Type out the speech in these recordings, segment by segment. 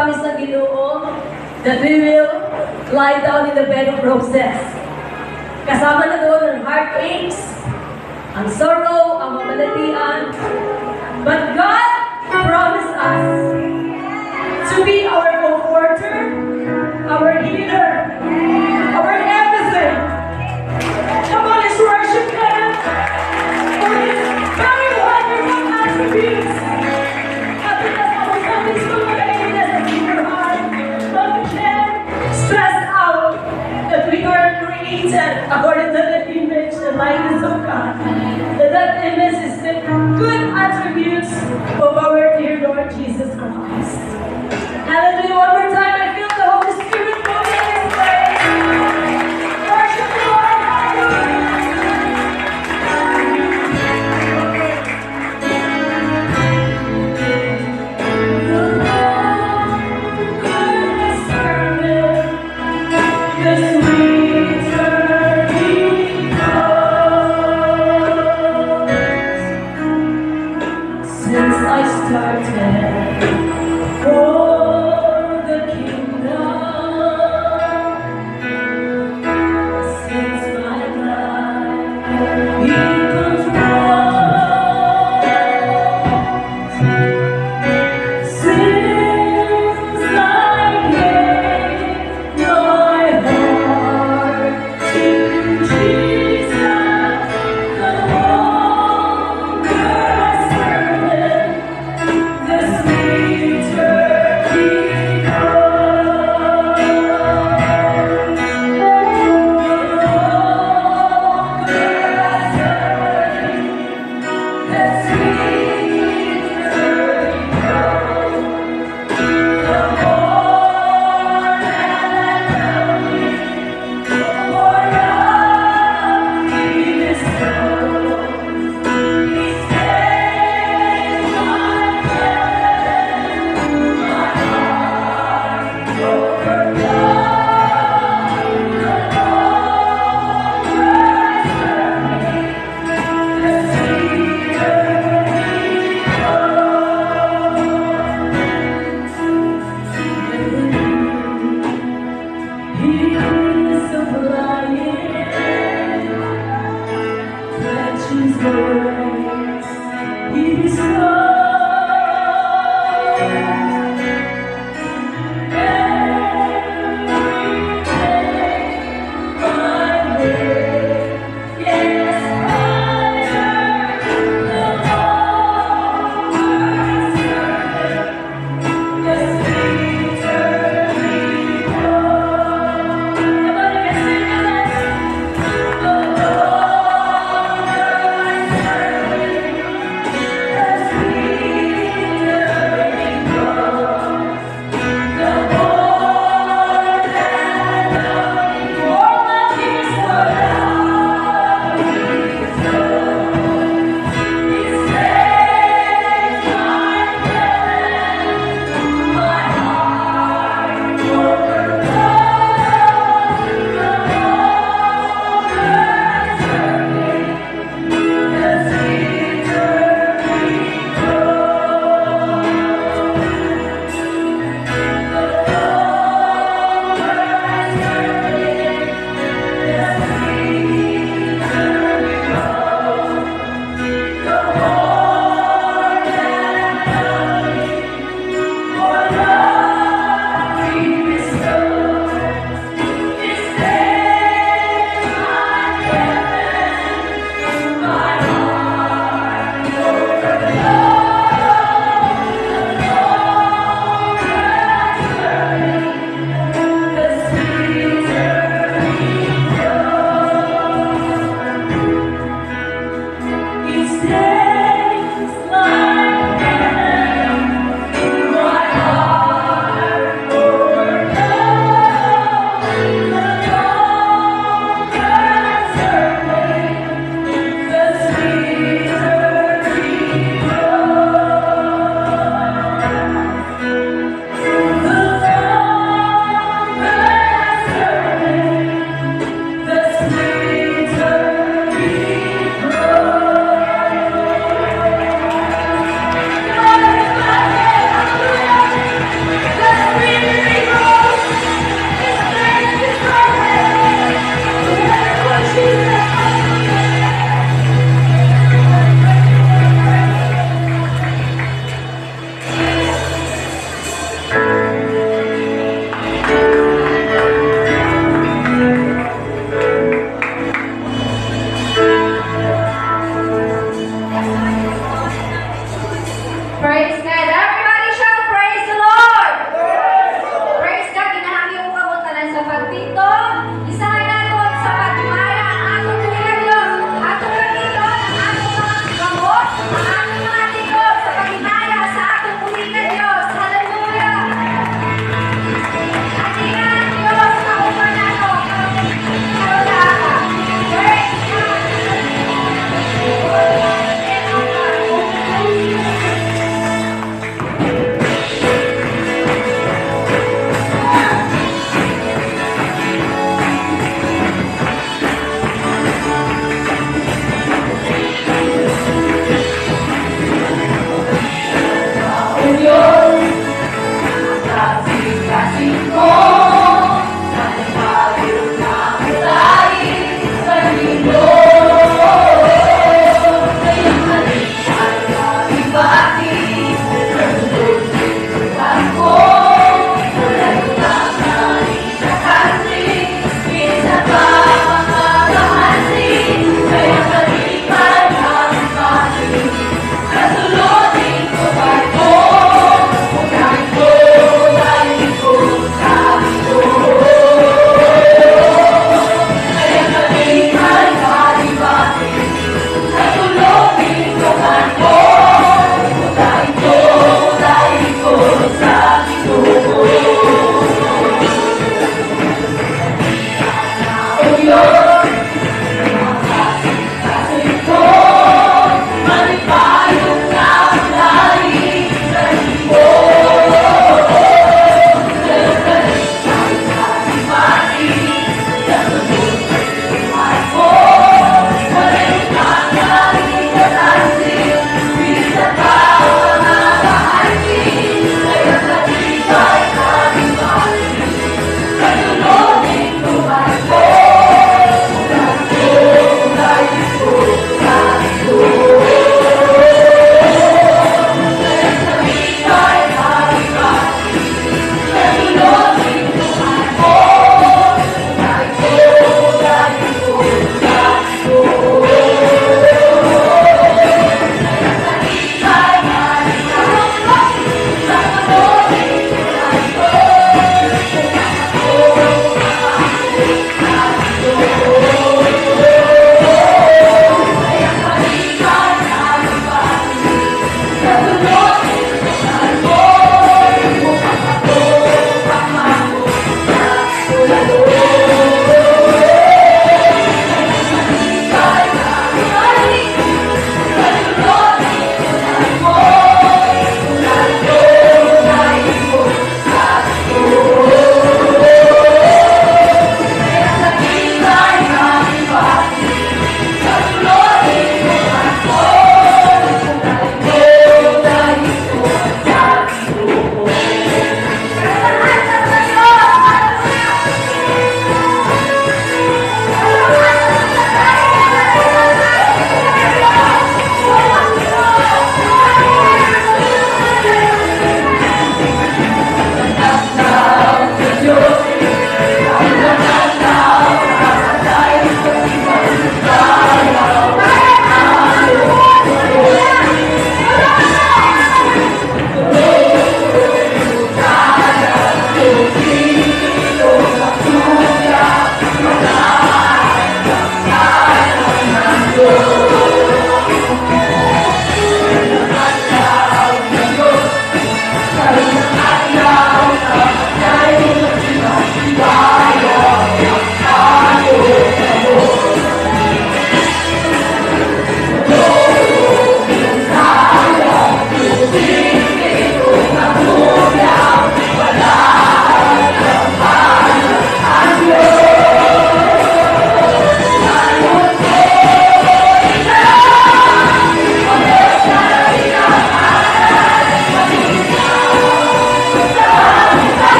promise ng Ginoo that we will lie down in the bed of roses. Kasama na doon ang heartaches, ang sorrow, ang mamalatian. But God promised us to be our comforter, our healer, our everything. Come on, let's worship Him for His very wonderful attributes. At because our something's magkakainis in your heart, but we can't stress out that we are created according to the image and likeness of God. That image is the good attributes of our dear Lord Jesus Christ.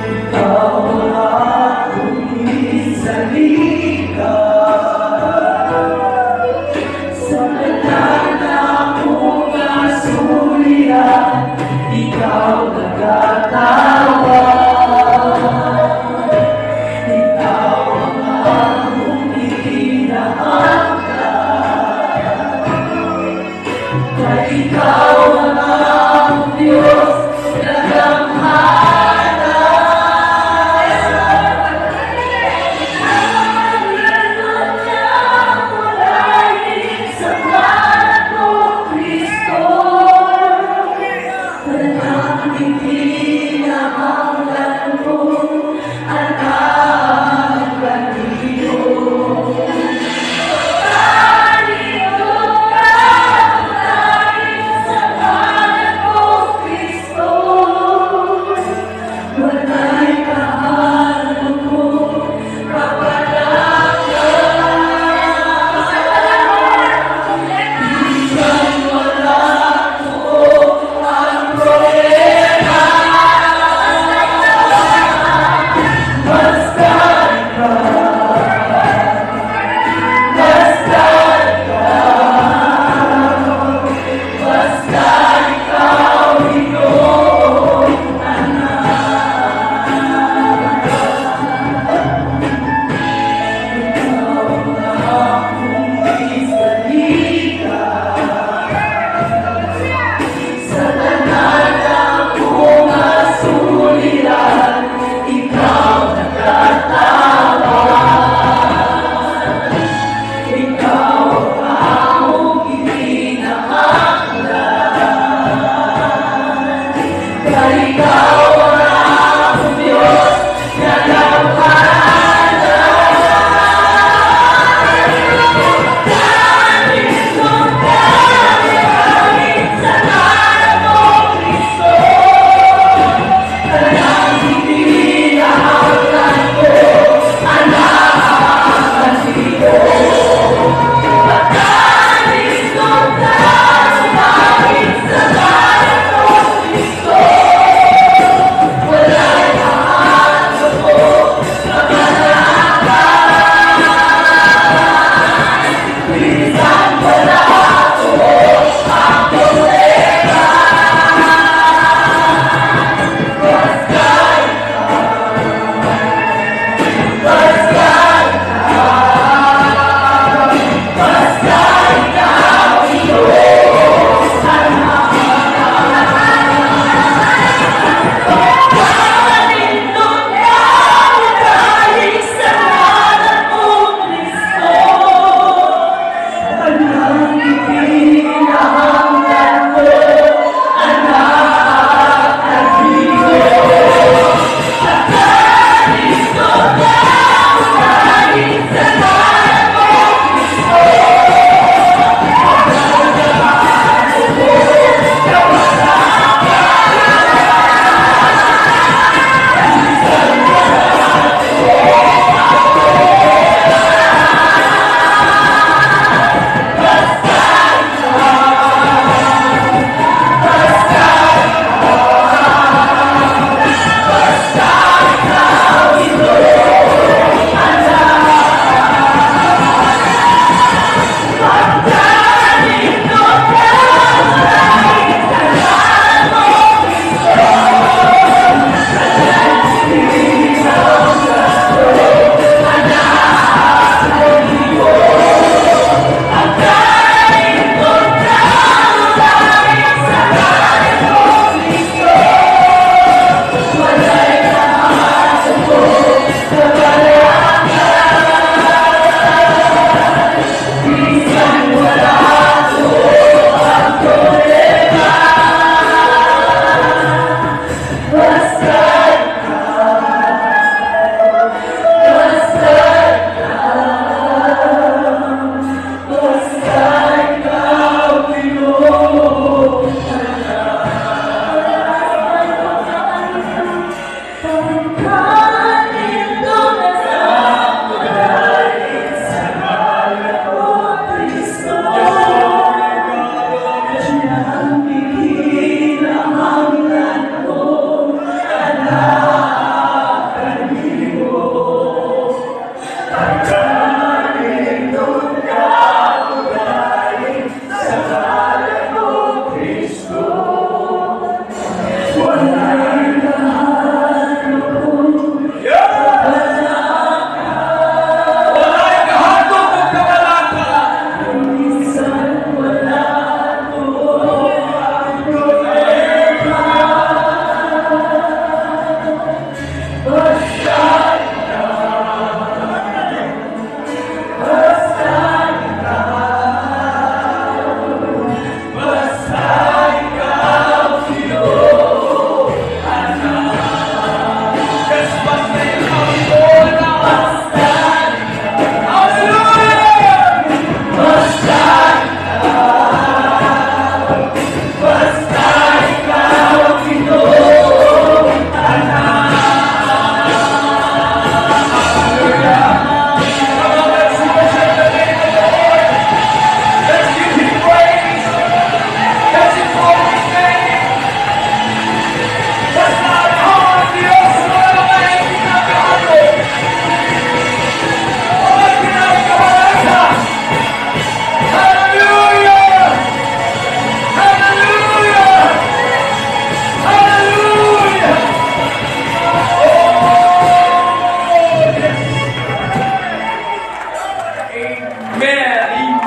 Ikaw ang aking salika.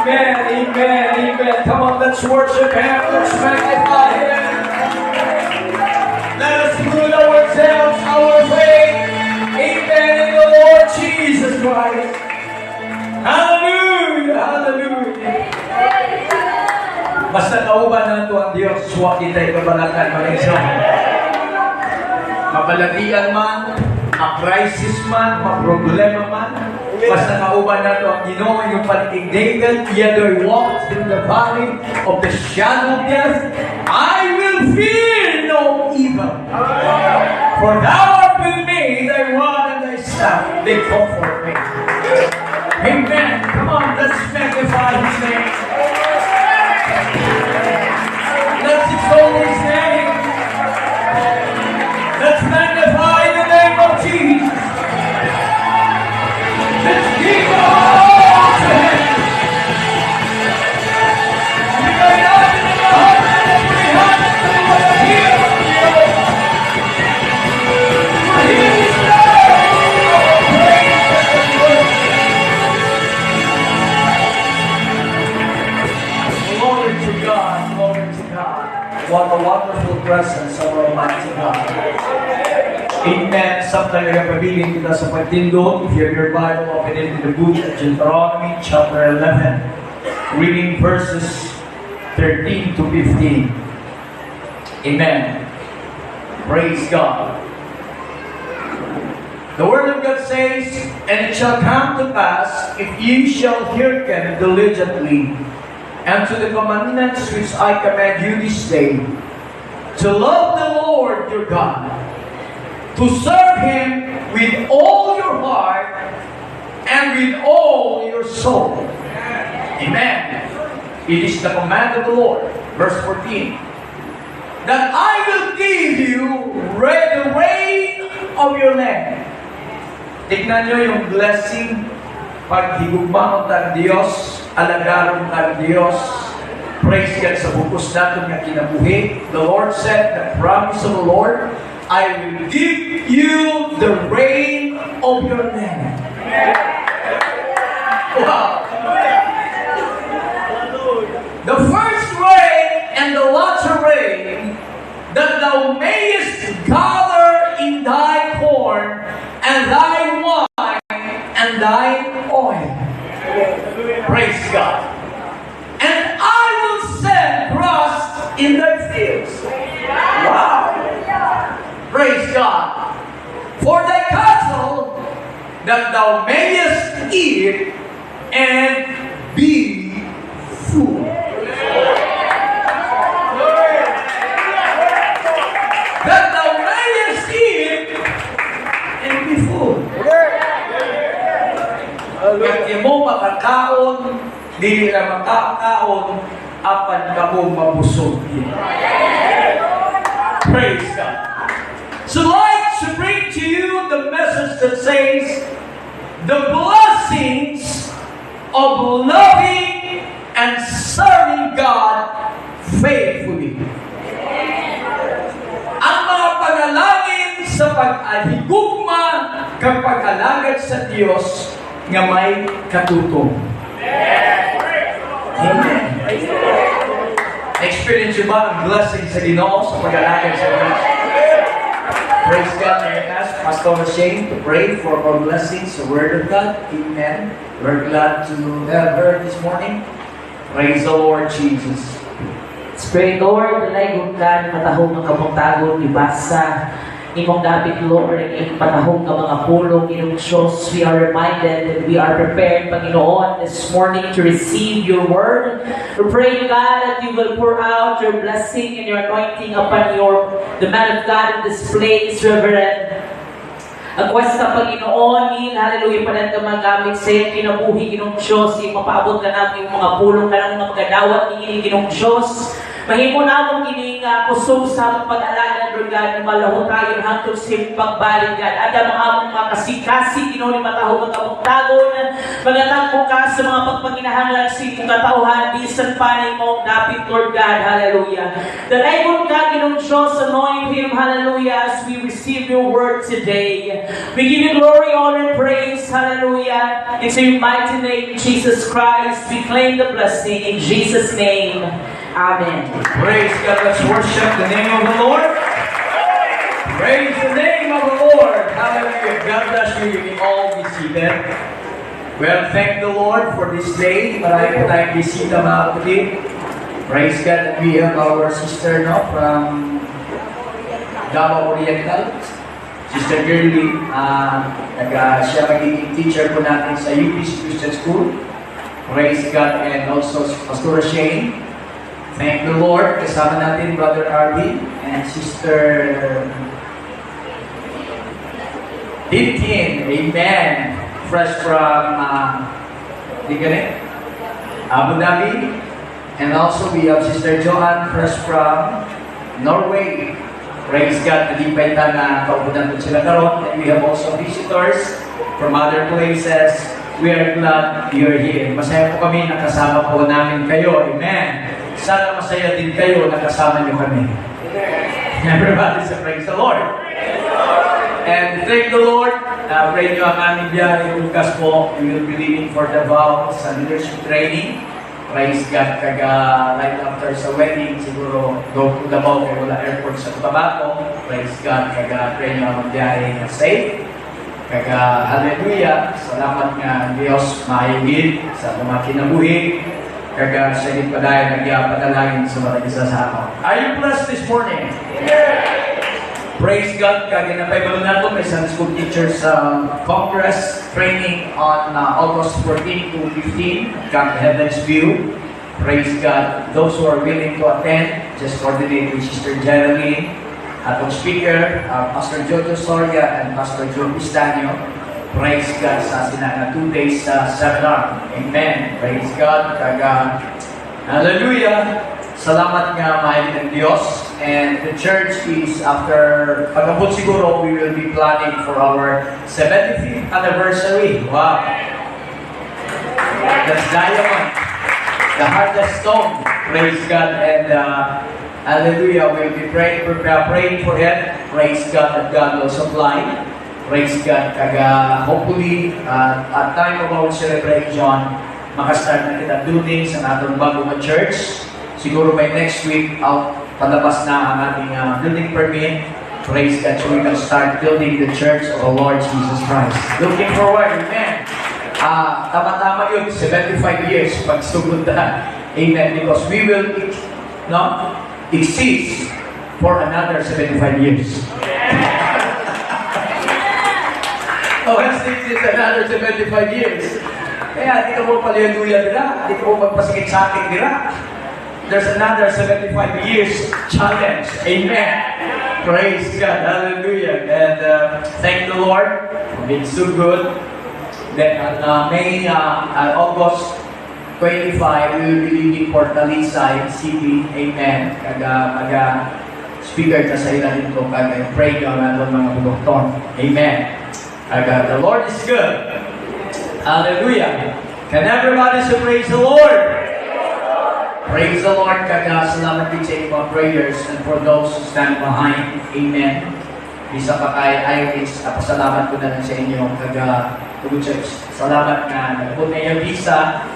Amen, amen, amen. Come on, let's worship Him. Let's magnify Him. Let us put ourselves, our faith, amen, in the Lord Jesus Christ. Hallelujah, hallelujah. Basta kauban na ito ang Diyos, huwag kita'y kabalatan mag-isa. Mabalatian man, ma-crisis man, ma-problema man, basta kauban na ito ang Ginoo yung panitigdigan, yet I walk through the valley of the shadow of death, I will fear no evil. For thou art with me, thy rod and thy staff, they comfort me. Amen. Come on, let's magnify His name. Let's exalt His name. Let's magnify the name of Jesus. Let's give all to Him. We are united in the heart and every heart and we want to hear from you. For He is love, our praise and worship. Glory to God, glory to God. What a wonderful presence of Almighty God. Amen. Samtang nagpabiling kita sa pagtindog, if you have your Bible, open it in the book of Deuteronomy, chapter 11, reading verses 13 to 15. Amen. Praise God. The Word of God says, and it shall come to pass, if ye shall hearken diligently, and to the commandments which I command you this day, to love the Lord your God, to serve Him with all your heart and with all your soul. Amen. It is the command of the Lord. Verse 14. That I will give you the rain of your land. Tignan nyo yung blessing pag higugmaon ng Diyos, alagaron ng Diyos, praise God sa bukos natin nga kinabuhi. The Lord said, the promise of the Lord, I will give you the rain of your land. Wow. The first rain and the latter rain, that thou mayest gather in thy corn, and thy wine, and thy oil. Praise God. And I will send rust in thy fields. Wow. Praise God. For thy cattle, that thou mayest eat and be full. That thou mayest eat and be full. Kaya mo makakaon, dili na makakaon, apan ka mo mabusog. Praise God. So I'd like to bring to you the message that says, the blessings of loving and serving God faithfully. Ang mga panalangin sa pag-ahigugma kapag alagad sa Diyos nga may katutong. Amen. Experience nyo ba ang blessing sa Ginoo sa pag-alagad sa Diyos? Praise God. I ask Pastor Shane to pray for our blessings, the Word of God. Amen. We're glad to have her this morning. Praise the Lord Jesus. Let's pray, Lord, lalaygon ka, matahong ang kapungtagon, ibasa, imong dapit, Lord, ang patahong ka mga pulong, inong Diyos, we are reminded that we are prepared, Panginoon, this morning to receive your word. We pray, God, that you will pour out your blessing and your anointing upon the man of God in this place, Reverend. Ang kwesta, Panginoon, hallelujah, panan ka magamit sa iyong kinabuhi, Ginong Diyos, yung mapaabot ka namin yung mga pulong ka ng mga magadawat, Ginong Diyos. Mahimo na mong kining kusog sa among pag-alaga, Lord God, na malaho tayo hangtod sa imong pagbalik, God. Ada mga among makasik-kasik, Ginoo ni matahog ang kabuktagon, magatang bukas sa mga pagpanginahanglan sa imong katauhan, bisan pa na imong dapit, Lord God. Hallelujah. Dalay God, Ginoong Diyos, anoint Him, hallelujah, as we receive your word today. We give you glory, honor, and praise, hallelujah. It's in your mighty name, Jesus Christ. We claim the blessing in Jesus' name. Amen. Praise God. Let's worship the name of the Lord. Praise the name of the Lord. Hallelujah. God bless you. You can all be seated. Well, thank the Lord for this day. Marami po tayong bisita mga kapatid. Praise God that we have our sister from Davao Oriental. Sister Girly. Siya magiging teacher po natin sa UPC Christian School. Praise God. And also Pastor Shane. Thank the Lord. Kasama natin Brother Arvin and Sister Tintin. Amen. Fresh from Abu Dhabi. And also we have Sister Johan, fresh from Norway. Praise God. Nalipay ta na kaupunan po sila karon. And we have also visitors from other places. We are glad you're here. Masaya po kami nakasama po namin kayo. Amen. Sana masaya din kayo nakasama niyo kami. Everybody say praise the Lord. And thank the Lord. Pray nyo ang aming biyahe bukas po. We will be leaving for Davao sa leadership training. Praise God. Right after sa wedding, siguro go to Davao kaya wala airport sa Cotabato. Praise God. Pray nyo ang biyahe na safe. Hallelujah. Salamat nga Diyos maayigid sa mga kinabuhi. Sagit pa dahil nagyapadalangin sa mga isa sa ako. Are you blessed this morning? Yeah. Praise God. Ginapay ba nato may Sunday School Teachers Congress training on August 14 to 15 Camp Heaven's View. Praise God. Those who are willing to attend, just coordinate with Sister Geraldine, atong speaker, Pastor Jojo Soria and Pastor Joe Pistanio. Praise God sa sinana 2 days seminar. Amen. Praise God. Hallelujah. Salamat nga mahal ng Diyos. And the church is after pag-abot siguro, we will be planning for our 75th anniversary. Wow. That's diamond. The hardest stone. Praise God. And hallelujah. We'll be praying for it. Praise God that God will supply. Praise God. Hopefully, at time of our celebration, makastart na kita building sa natong bagong church. Siguro by next week, palabas na ang ating building permit. Praise God. So we can start building the church of the Lord Jesus Christ. Looking forward. Amen. Tama-tama yun, 75 years pagsugod na. Amen. Because we will exist for another 75 years. Oh, and 6 is another 75 years. Kaya di ka mo palihaluya dira, di ka mo magpasikit sa akin dira. There's another 75 years challenge. Amen. Praise God. Hallelujah. And thank the Lord for being so good. Then on August 25, we will be leaving for Talisay City. Amen. Speaker ka sa ila dito. Pray ka na doon mga doktor. Amen. The Lord is good. Hallelujah. Can everybody say praise the Lord? Praise the Lord. Salamat din sa inyong prayers and for those who stand behind. Amen. Bisa pa kay Iris, pasalamat ko na lang sa inyo. Salamat nga. Nagpun na yung visa.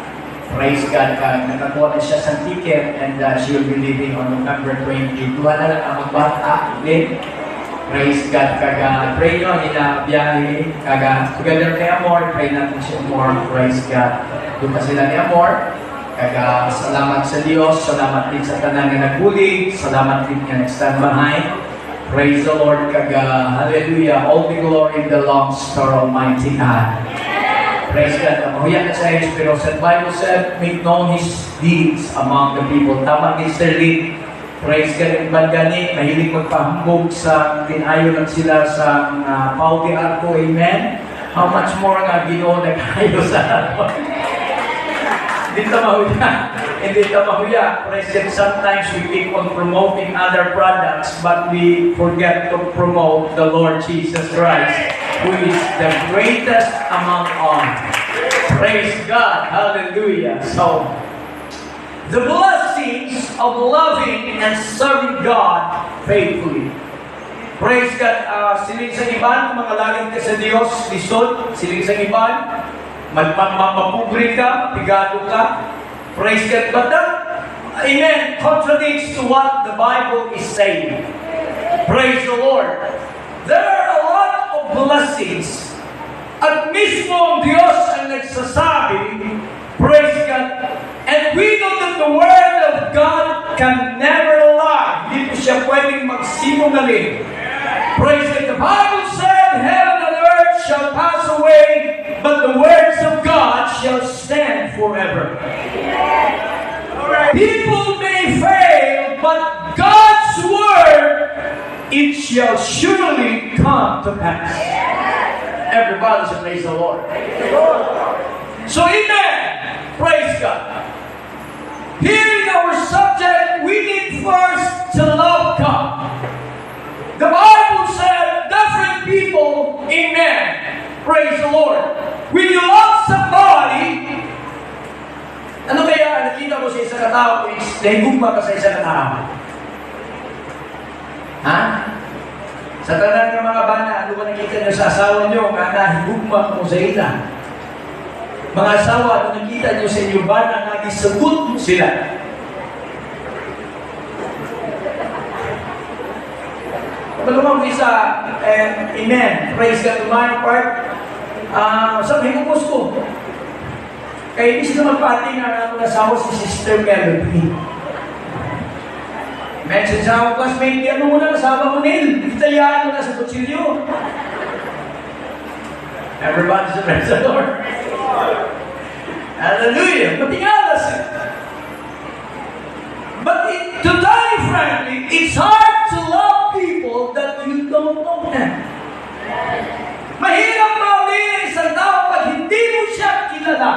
Praise God. Nakakuha na siya sa ticket and she will be leaving on November 20. Tuwa na lang ang magbata. Praise God. Pray nyo nila biyahe. Together kay Amor, pray natin si Amor. Praise God. Doon pa sila ni Amor. Salamat sa Diyos. Salamat din sa tanan na naghuli. Salamat din nga nag-stand behind. Praise the Lord. Hallelujah. All the glory belongs to our Almighty God. Praise God. Mahuyan na sa His pero the Bible said, make known His deeds among the people. Tama ni Sir Lee. Praise God. Yung bandani, mahilig magpahambog sa tinayo lang sila sa Pauti Arco. Amen. How much more nga Ginoo nag-ayo sa Hindi tamahuya. Hindi tamahuya. President, sometimes we keep on promoting other products, but we forget to promote the Lord Jesus Christ, who is the greatest among all. Praise God. Hallelujah. So, the blessings of loving and serving God faithfully. Praise God. Siling sa iban, mga laging ka sa Diyos, lisod, siling sa iban, mapupuri ka, pigado ka. Praise God. But that, amen, contradicts to what the Bible is saying. Praise the Lord. There are a lot of blessings. At mismo ang Diyos ang nagsasabi, praise God, and we know that the Word of God can never lie. Hindi po siya pwedeng magsinungaling. Praise God. The Bible said, heaven and earth shall pass away, but the words of God shall stand forever. People may fail, but God's Word, it shall surely come to pass. Everybody should praise the Lord. So, amen. Praise God. Here in our subject, we need first to love God. The Bible said, different people, amen. Praise the Lord. When you love somebody, ano kaya nakita mo sa isang katao is nahigugma ka sa isang katao? Ha? Sa tanan ng mga bana, ano ba nakita nyo sa asawa nyo? Nga nahigugma mo sa ina. Mga asawa, ano nakita nyo sa inyo bana, nagisagot mo sila. Pagkamang isa, amen, praise God to my part. Sabihin ko ko. Kaya ibig na magpati na ako nasawa si Sister Melody. Mention sa akong classmate, ano muna nasawa mo Neil? Italiano na sa kutsilyo. Everybody sa praise the Lord. Hallelujah. Matingala siya. But to tell you frankly, it's hard to love people that you don't know them. Mahirap mawin ang isang tao pag hindi mo siya kilala.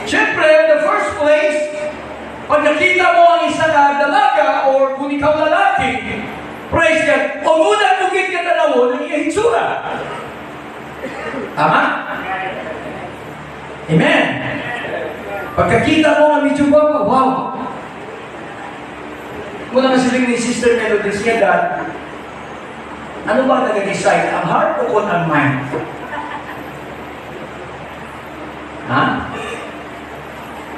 Siyempre, in the first place, pag nakita mo ang isang dalaga or kung ikaw lalaki, praise God, o muna tugin ka tanawo ng iyong hitsura. Tama? Amen. Pagkakita mo ang medyo ba, wow. Muna na siling ni Sister Melody siya, Dad, ano ba nag-decide? Ang heart o ang mind? Ha?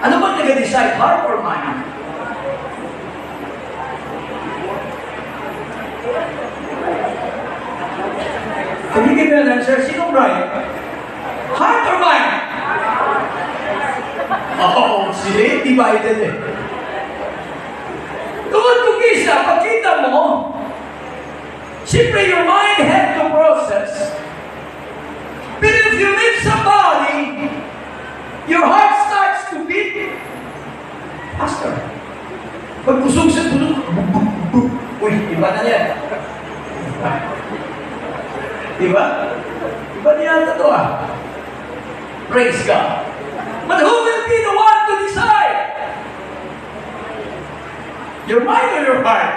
Ano ba nag-decide? Heart or mind? Can you give me an answer? Sinong right? Heart or mind? Oo, sila divided eh. Doon kung isa, pagkita mo, siyempre your mind had to process. But if you meet somebody, your heart starts to beat. Pastor, pag-busog sa bulong, uy, iba na yan. Diba? Iba niya ito Praise God. But who will be the one to decide? Your mind or your heart?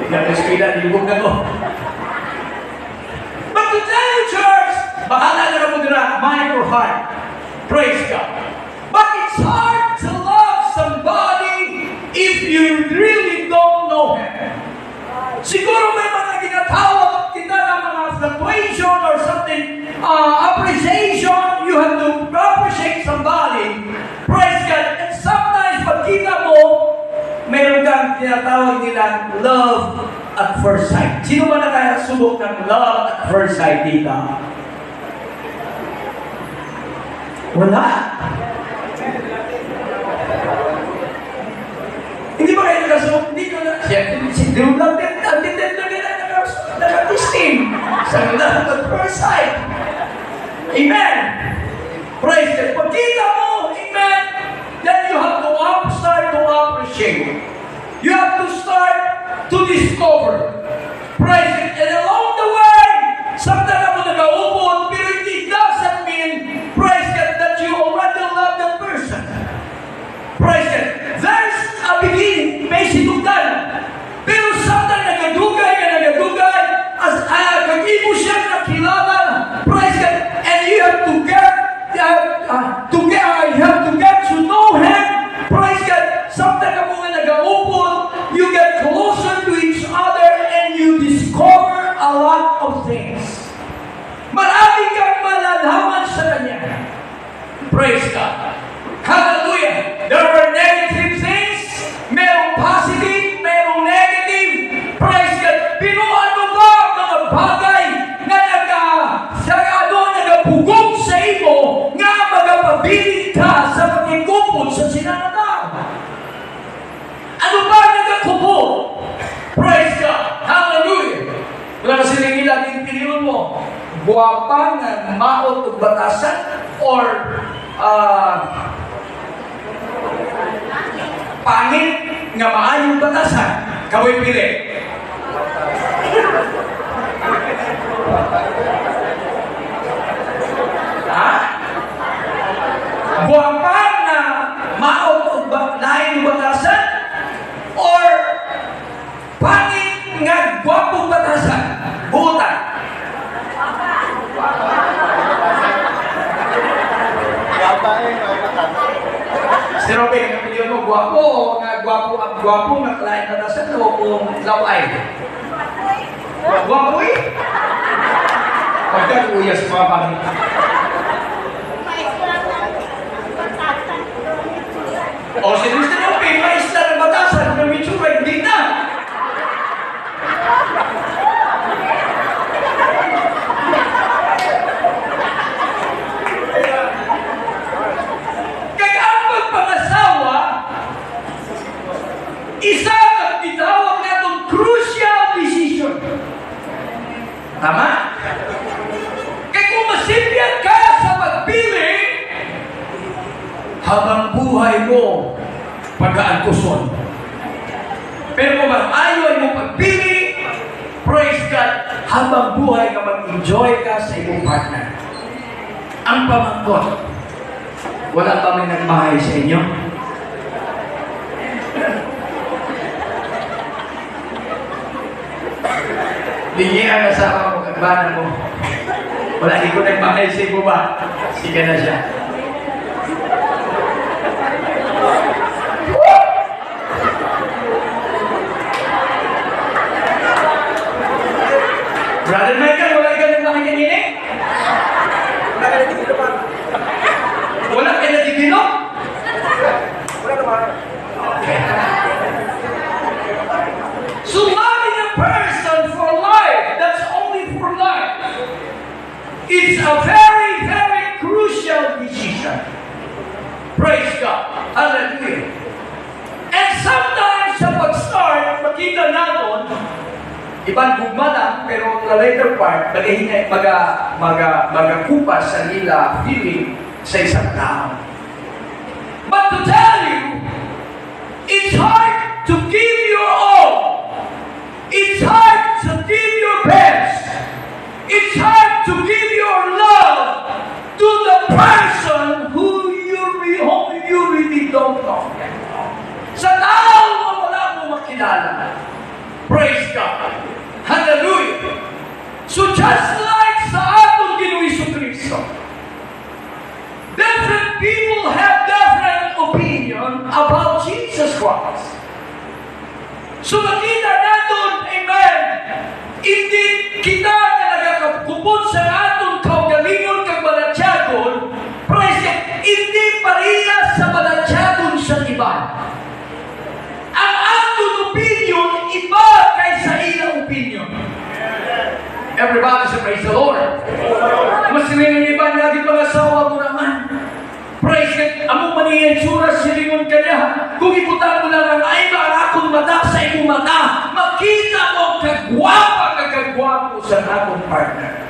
Ikaw na sila, libog na ko. But to tell you, church, bahala na mo dira, mind or heart. Praise God. But it's hard to love somebody if you really don't know Him. Siguro may mga ginatawag kita ng mga fluctuation or something, appreciation. You have to appreciate somebody. Praise God. And sometimes pagkita mo, meron kang tinatawag nila love at first sight. Sino ba na kaya subok ng love at first sight dito? Wala. Hindi ba kayo nakasubok? Hindi ko na. Si Drew lang din. Ang tintin lang nila nakatisting. Sa love at first sight. Amen. Praise God. Pagkita mo, amen, then you have to start to appreciate. You have to start to discover. Praise God. And along the way, sometimes ako nag-aupon, isog sa imo nga magapabilin ka sa pagkikupod sa sinanataw. Ano ba nagakupod? Praise God! Hallelujah! Wala kasi nang ilaging pinilon mo. Buwapa nga maot o batasan or pangit nga maayong batasan. Kaway pili. Ha? Buwapa na maot o laing batasan or pangit nga gwapong batasan. Buutan. Si Robin, ang pilihan mo, gwapo o nga gwapo ang gwapo na kalain batasan o kung laway? Gwapo eh? Pagkat uyas mga pangit. O si Mr. Robin, maisla ng batasan na mitsura, hindi na. Kaya ang pagpangasawa, isa ang itawag na itong crucial decision. Tama? Kaya kung masipyan ka sa pagpili, habang buhay mo, pag-aankuson. Pero kung ayaw mo pagpili, praise God, habang buhay ka mag-enjoy ka sa iyong partner. Ang pamangkot, wala pa may nagbahay sa inyo? Bigyan ang asawa mo, kagbanan mo. Wala, di ko nagbahay sa iyo ba? Sige na siya. Brother Michael, wala ka nang makikinini? Wala ka nagigilo pa? Wala ka nagigilo? Wala naman. Okay. So loving a person for life, that's only for life. It's a very, very crucial decision. Praise God. Hallelujah. And sometimes sa pag-start, makita natin, ibang gugma lang, pero the later part, magakupas sa nila feeling sa isang tao. But to tell you, it's hard to give your all. It's hard to give your best. It's hard to give your love to the person who you really don't know. Sa tao mo wala mo makilala. Praise God. Hallelujah. So just like sa atong Ginoong Jesucristo, different people have different opinion about Jesus Christ. So makita natin, amen, hindi kita na nagakapupod sa atong kaugalingon kag balatyagon, praise God, hindi parehas sa balatyagon sa iba. Ang atong opinion, iba kaysa ilang opinion. Everybody say, praise the Lord. Mas silingon iba, lagi pangasawa mo naman. Praise God. Among maniyan sura, silingon ka niya. Kung iputan mo lang ang ay akong mata sa iyong mata, makita mo kagwapa sa akong partner.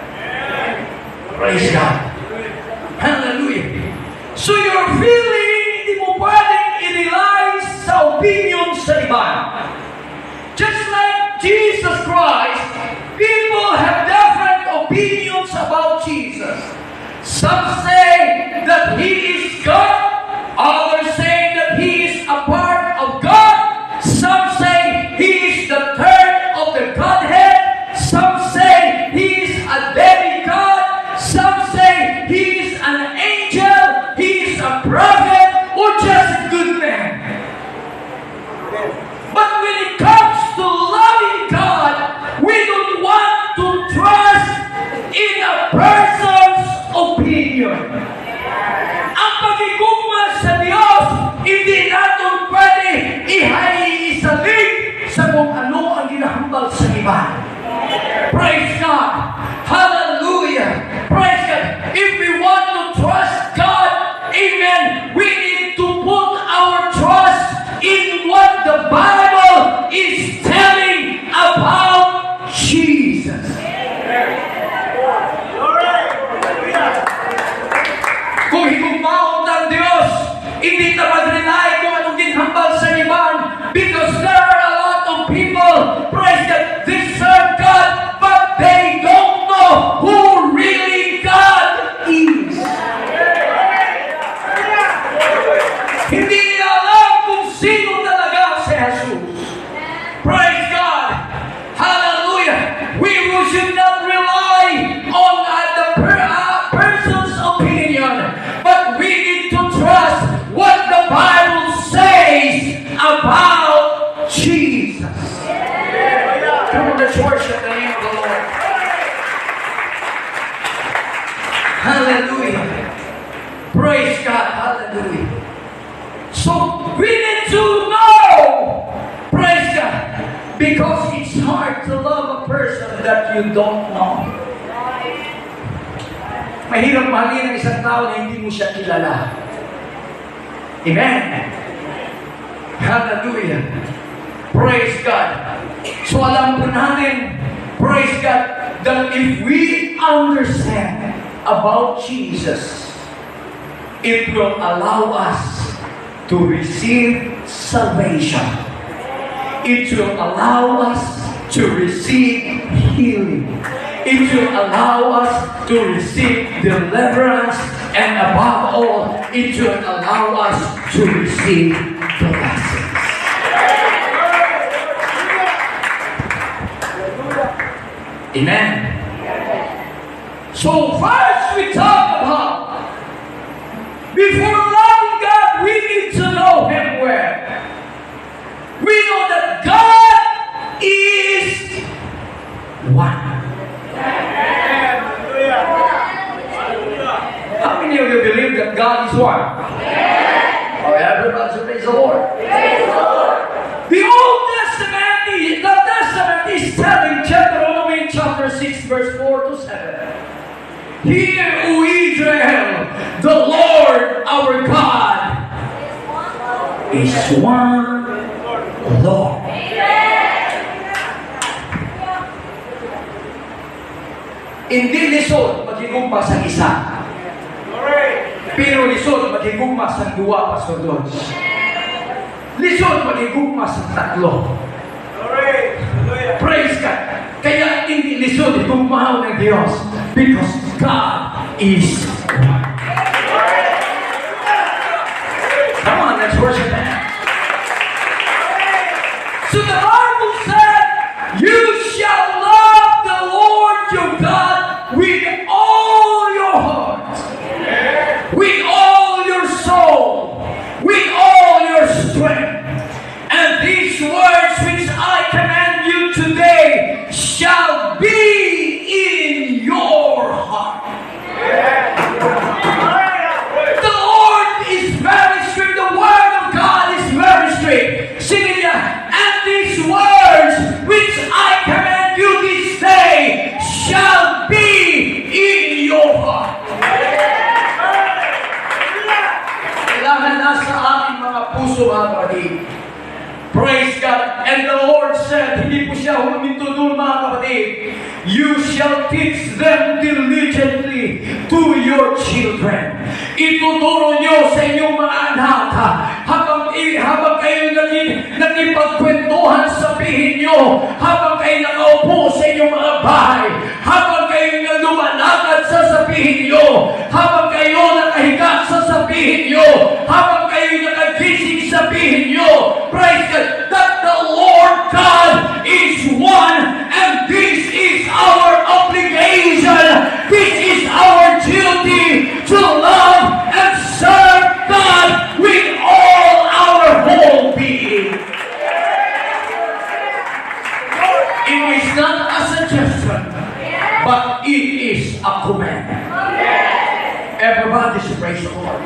Praise God. Hallelujah. So your feeling, hindi mo pwedeng i-rely sa opinion sa iba. Just like Jesus Christ, people have different opinions about Jesus. Some say that He is God, others say that He is a part of God, some say He is the third of the Godhead, some say He is a demigod, some say He is an angel, He is a prophet, or just a good man. But when it comes to loving God, we don't want to trust in a person's opinion. Ang pagigugma sa Diyos, hindi natin pwede ihaisalig sa kung ano ang ginahambal sa iba. Praise God! Hallelujah! Praise God! If we want Hallelujah. Praise God. Hallelujah. So we need to know, praise God, because it's hard to love a person that you don't know. Mahirap mahalin ang isang tao na hindi mo siya kilala. Amen. Hallelujah. Praise God. So alam po natin, praise God, that if we understand about Jesus, it will allow us to receive salvation. It will allow us to receive healing. It will allow us to receive deliverance, and above all, it will allow us to receive blessings. Amen. So first we talk about, before loving God, we need to know Him well. We know that God is one. How many of you believe that God is one? Oh, everybody should praise the Lord. The Old Testament, the Testament is telling, Deuteronomy chapter 6, verse 4 to 7. Hear, O Israel, the Lord our God is one Lord. Hindi lisod maghigugma sa isa. Pero lisod maghigugma sa duwa, Pastor Dodge. Lisod maghigugma sa tatlo. Praise God. Kaya hindi lisod igugmahaw ng Diyos, because God is one. Come on, let's worship Him. So the Bible said, you shall love the Lord your God with all your heart, with all your soul, with all your strength. And these words which I command you today shall be in your heart. The Lord is very strict. The Word of God is very strict. Sing it out. And these words which I command you this day shall be in your heart. Kailangan nasa ating mga puso, mga kapatid. Praise God. And the Lord said, hindi po siya huminto doon, mga kapatid, you shall teach them diligently to your children. Ituturo nyo sa inyong mga anak, habang kayo nagipagkwentuhan, sabihin nyo, habang kayo nakaupo sa inyong mga bahay, habang kayo lumalakad, sasabihin nyo, habang kayo nakahiga, sasabihin nyo, habang kayo nakagising, sabihin nyo, praise God, that the Lord God is one, and this is our obligation, this is our duty to love and serve God with all our whole being. It is not a suggestion, but it is a command. Everybody should praise the Lord.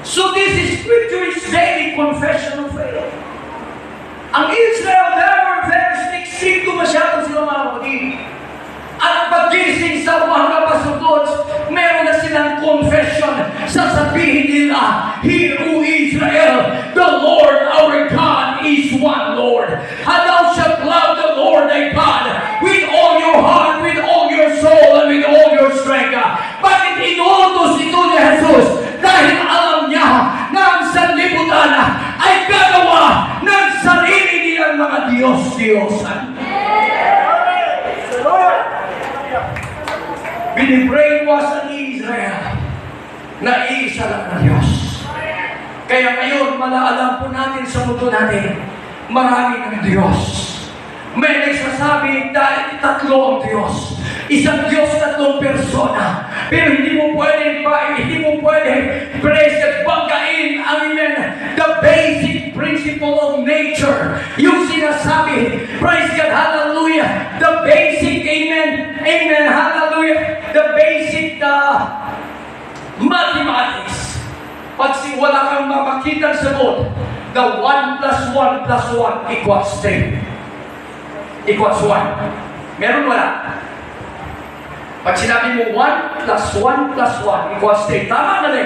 So this is scripture, is daily confession of faith. Ang Israel never very strict masyado sila, mga kapatid. At paggising sa umaga, Pastor Dodge, meron na silang confession. Sasabihin nila, hear, O Israel, the Lord our God is one Lord. And thou shalt love the Lord thy God with all your heart, with all your soul, and with all your strength. Bakit inuutos ito ni Jesus? Dahil alam niya na ang sanlibutan ay gagawa ng sarili nilang mga Diyos-Diyosan. Binibrainwash ang Israel na iisa lang na Diyos. Kaya ngayon, malaalam po natin sa mundo natin, marami ng Diyos. May nagsasabi dahil tatlo ang Diyos. Isang Diyos, tatlong persona. Pero hindi mo pwede praise at banggain, amen, the basic principle of nature. Yung sinasabi, praise God, hallelujah, the basic, amen, Amen. Hallelujah. The basic mathematics. Pag wala kang makakitang sagot, the 1 plus 1 plus 1 equals 3. Equals 1. Meron wala? Pag sinabi mo 1 plus 1 plus 1 equals 3. Tama, mali?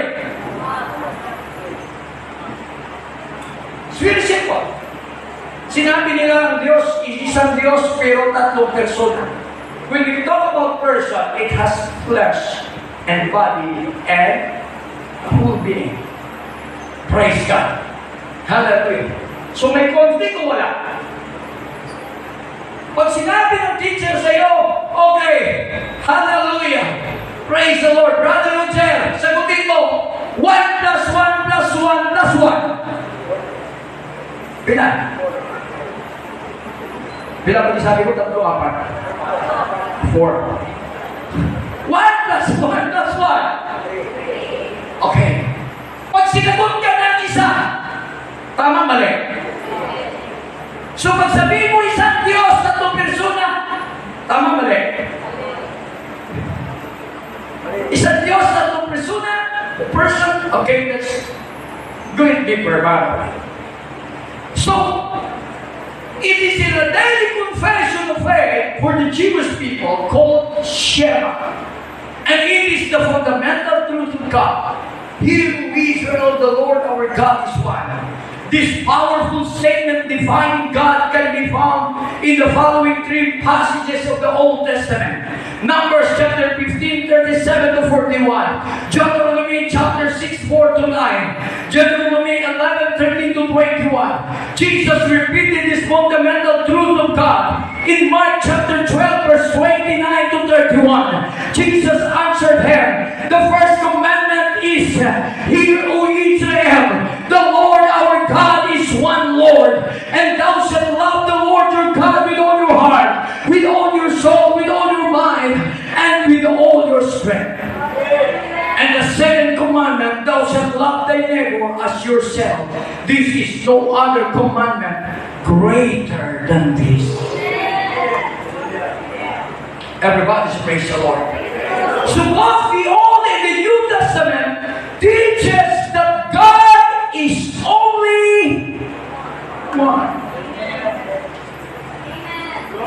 It's very simple. Sinabi nila ang Diyos, isang Diyos pero tatlong persona. When we talk about person, it has flesh and body and whole being. Praise God. Hallelujah. So may conflict o wala? Pag sinabi ng teacher sa iyo, okay, hallelujah, praise the Lord, Brother Roger, sagutin mo, 1 plus 1 plus 1 plus 1. Bilang. Bilang pag sabi ko, 3, 4. 1 plus 1 plus 1. Okay. Pag sinagot ka ng isa, tama mali. So pag sabihin mo isang Diyos, 3 persona, tama mali. Isang Diyos, 3 persona, person, okay, let's go in deeper, man. So, it is in a daily confession of faith for the Jewish people called Shema. And it is the fundamental truth of God. Hear, Israel, the Lord our God is one. This powerful statement defining God can be found in the following 3 passages of the Old Testament. Numbers chapter 15, 37 to 41. Deuteronomy chapter 6, 4 to 9. Deuteronomy 11, 13 to 21. Jesus repeated this fundamental truth of God in Mark chapter 12, verse 29 to 31. Jesus answered him, the first commandment is, Hear, O Israel, the Lord our God is one Lord, and thou shalt love the Lord your God with all your heart, with all your soul, with all your mind, and with all your strength. And the second commandment, thou shalt love thy neighbor as yourself. This is no other commandment greater than this. Everybody praise the Lord. So both the Old and the New Testament teaches that God is only one.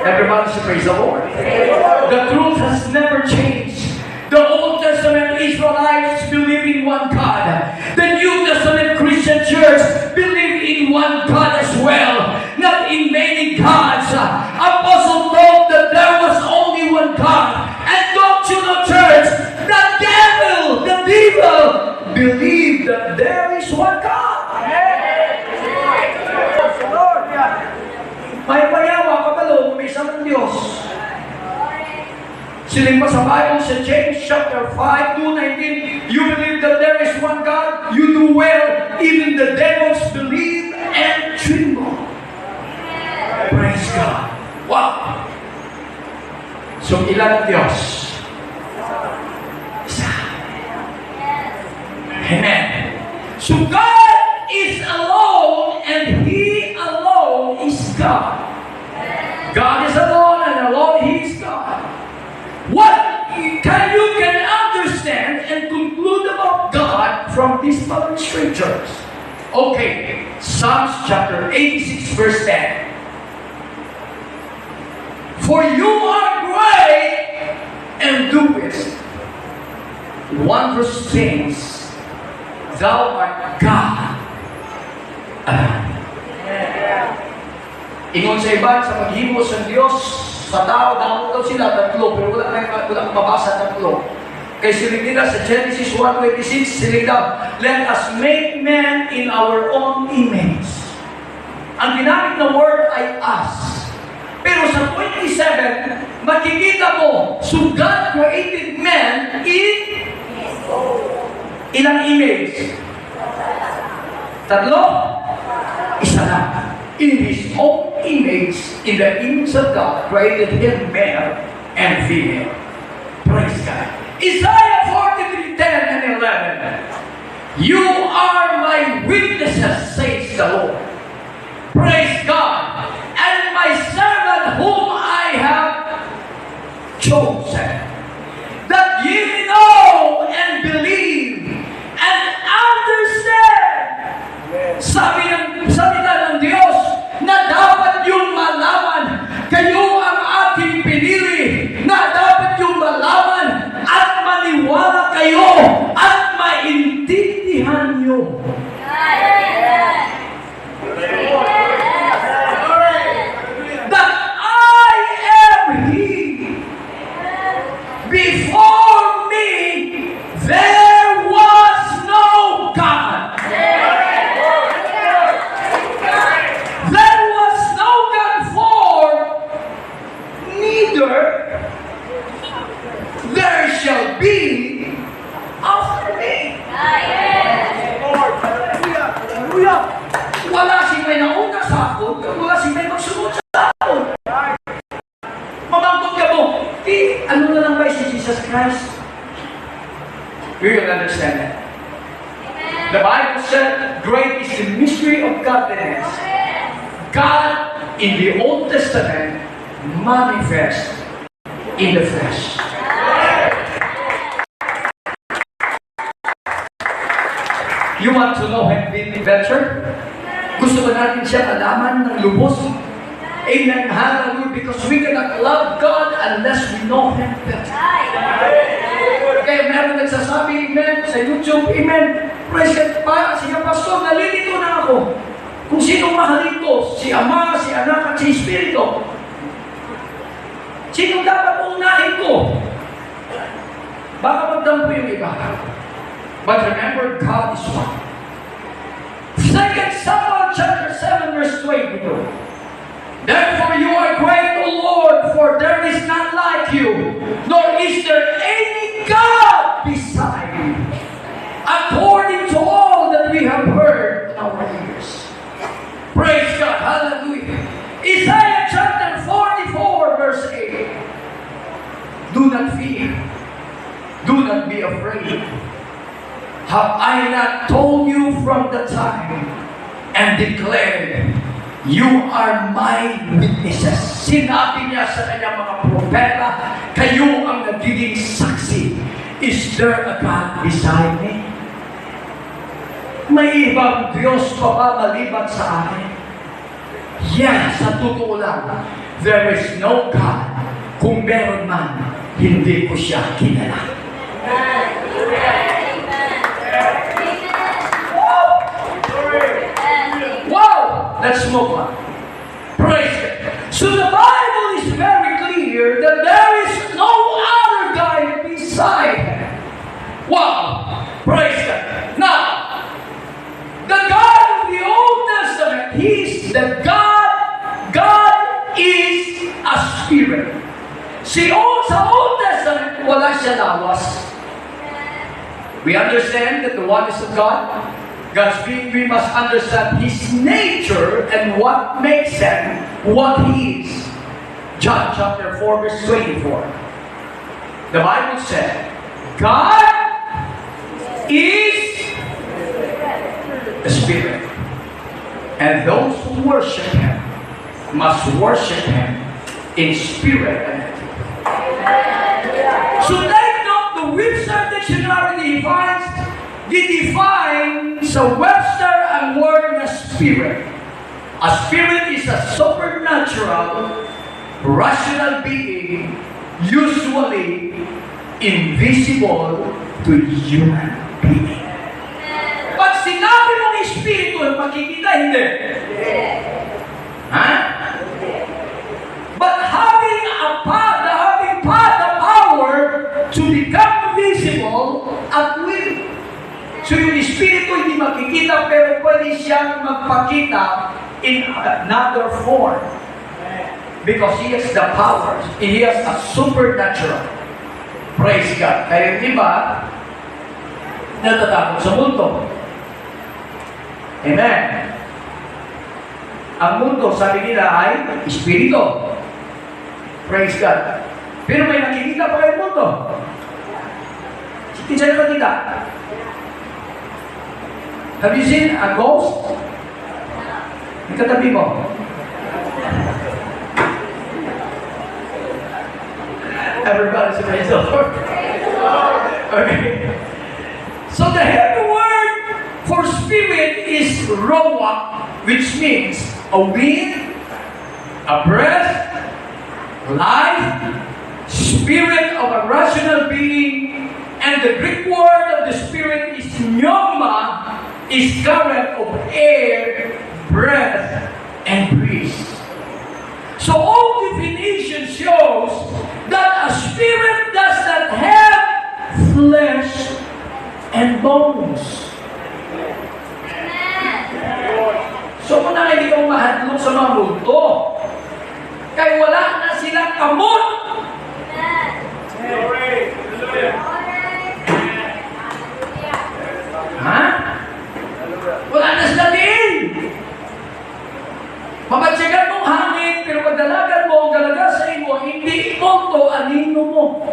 Everybody praise the Lord. The truth has never changed. The Old Testament Israelites believe in one God. The New Testament Christian Church believe in one God as well, not in many gods. Apostle told that there was only one God. And don't you know, church, the devil believe that there is one God. May payawa, kabalo, may isang Diyos. Siling pa sa Bible sa James chapter 5, 2:19, you believe that there is one God, you do well, even the devils believe and tremble. Praise God. Wow! So ilan ang Diyos? Isa. Amen. So God is alone and He alone is God. God is alone and alone He is God. What can you understand and conclude about God from these following scriptures? Okay, Psalms chapter 86 verse 10. For you are great and doest wondrous things. Thou art God. Ingon sa iba, sa paghimo sa Diyos, sa tao, damo daw sila, 3, pero wala mabasa 3. Kaya siling nila sa Genesis 1:26, siling daw, let us make man in our own image. Ang ginamit na word ay us. Pero sa 27, makikita mo, so God created man in ilang image? 3? Isa lang. In His own image, in the image of God, created Him male and female. Praise God. Isaiah 43:10 and 11. You are my witnesses, says the Lord. Praise God. And my servant whom I have chosen, that ye know and believe and understand. Sabi ng salita ng Diyos na dapat yung malaman, kayo ang ating pinili, na dapat yung malaman at maniwala kayo at maintindihan nyo. That I am He. Before me, there was no God. There was no God formed, neither there shall be after me. Wala si may nauna sa akin, wala si may magsunod sa akin. Mamangkot ka mo, ano na lang ba si Jesus Christ? We will understand that. The Bible said, great is the mystery of godliness. God in the Old Testament manifest in the flesh. You want to know Him better? Gusto ba natin siya malaman ng lubos? Amen, hallelujah, because we cannot love God unless we know Him better. Kaya meron nagsasabi, amen, sa YouTube, amen, praise God, sige pastor, nalilito na ako. Kung sino mahalin ko, si Ama, si Anak, at si Espiritu. Sino dapat unahin ko? Baka magdampo yung iba. But remember, God is one. 2 Samuel chapter 7 verse 22. Therefore you are great, O Lord, for there is none like you, nor is there any God beside you, according to all that we have heard in our ears. Praise God, hallelujah. Isaiah chapter 44 verse 8. Do not fear, do not be afraid. Have I not told you from the time and declared, you are my witnesses? Sinabi niya sa kanyang mga propeta, kayo ang nagiging saksi. Is there a God beside me? May ibang Diyos pa ba maliban sa akin? Yes, sa totoo lang, there is no God. Kung meron man, hindi ko siya kilala. Wow! Let's move on. Praise God. So the Bible is very clear that there is no other God beside Him. Wow! Praise God. Now, the God of the Old Testament, He is the God. God is a spirit. Sa Old Testament, wala siya lawas. We understand that the oneness of God, God's being, we must understand His nature and what makes Him what He is. John chapter 4 verse 24. The Bible said, God is a spirit. And those who worship Him must worship Him in spirit and in truth. So take note, the Webster Dictionary defines sa Webster ang word na spirit. A spirit is a supernatural, rational being, usually invisible to human being. Pag sinabi ng espiritu, makikita hindi. Ha? But having the power to become visible at will. So yung espiritu hindi makikita pero pwede siyang magpakita in another form. Because He has the power. He has a supernatural. Praise God. Kaya yung iba, natatakot sa mundo. Amen. Ang mundo, sabi nila ay espiritu. Praise God. Pero may nakikita pa yung mundo. Hindi siya nakikita. Have you seen a ghost? Yung katabi mo. Everybody say praise the Lord. Okay. So the Hebrew word for spirit is roah, which means a wind, a breath, life, spirit of a rational being, and the Greek word of the spirit is pneuma, is current of air, breath, and breeze. So all definition shows that a spirit does not have flesh and bones. So kung na hindi kang mahadlok sa mga multo, kaya wala na silang kamot. Ha? Wala na sila din. Mamatsagan mong hangin, pero pagdalagan mo ang galagasin mo, hindi ikonto anino mo.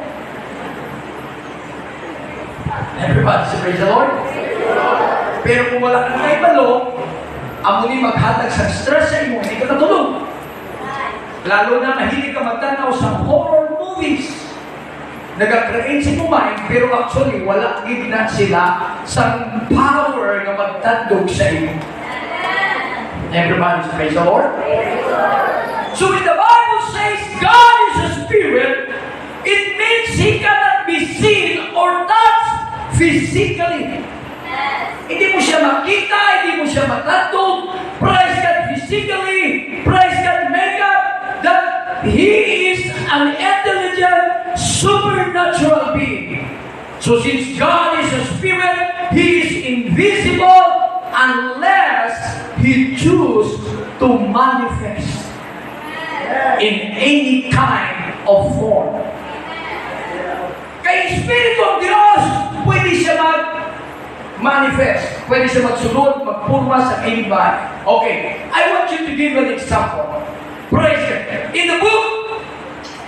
Everybody say praise the Lord. Pero kung wala kang kaibalo, amo ni maghatag sa stress sa imo, hindi ka natulog. Lalo na mahilig ka magtanaw sa horror movies. Nag-create sa imo mind, pero actually, wala din na sila sa power na magtandog sa imo. Everybody say praise the Lord. So when the Bible says God is a spirit, it means He cannot be seen or touched physically. Hindi mo siya makita, hindi mo siya matandog. Praise God physically, praise God makeup, that He is an intelligent, supernatural being. So since God is a spirit, He is invisible unless He chooses to manifest in any kind of form. Kaya Espiritu ng Diyos, pwede siya mag-manifest. Pwede siya magsunod, magpurma sa iba. Okay, I want you to give an example. Praise God. In the book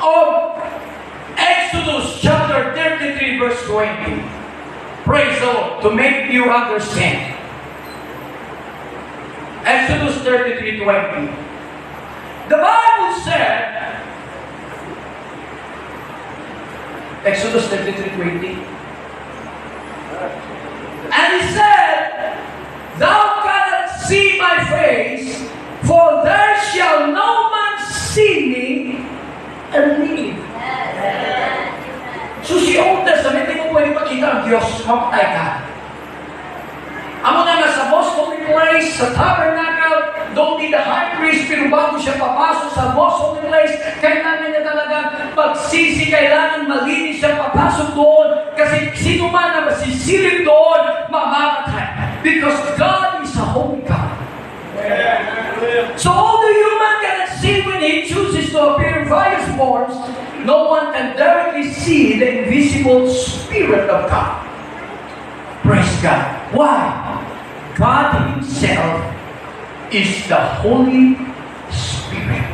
of Exodus chapter 33 verse 20, praise the Lord, to make you understand. Exodus 33:20. The Bible said, Exodus 33:20, and He said, Thou cannot see my face, for there shall no man see me and live. So si Old Testament, hindi mo pwede makita ang Diyos, mamatay ka. Amo na nasa most holy place, sa tabernacle, doon din the high priest, pero bago siya papasok sa most holy place, kailangan niya talagang pagsisi, kailangan malinis siya papasok doon, kasi sino man na masisilip doon, mamamatay. Because God is a holy God. So although human cannot see when He chooses to appear in various forms, no one can directly see the invisible Spirit of God. Praise God. Why? God Himself is the Holy Spirit.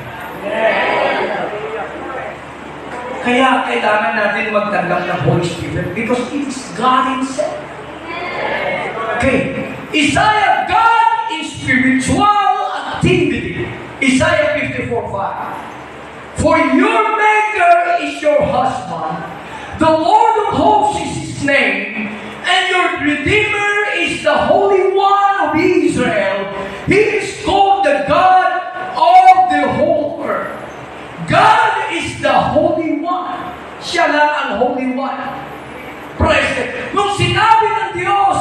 Kaya kailangan natin magtanggap ng Holy Spirit because it is God Himself. Okay. Isaiah, God is spiritual activity. Isaiah 54:5. For your Maker is your husband. The Lord of hosts is His name. And your Redeemer is the Holy One of Israel. He is called the God of the whole earth. God is the Holy One. Siya lang ang Holy One. Praise God. Nung sinabi ng Diyos,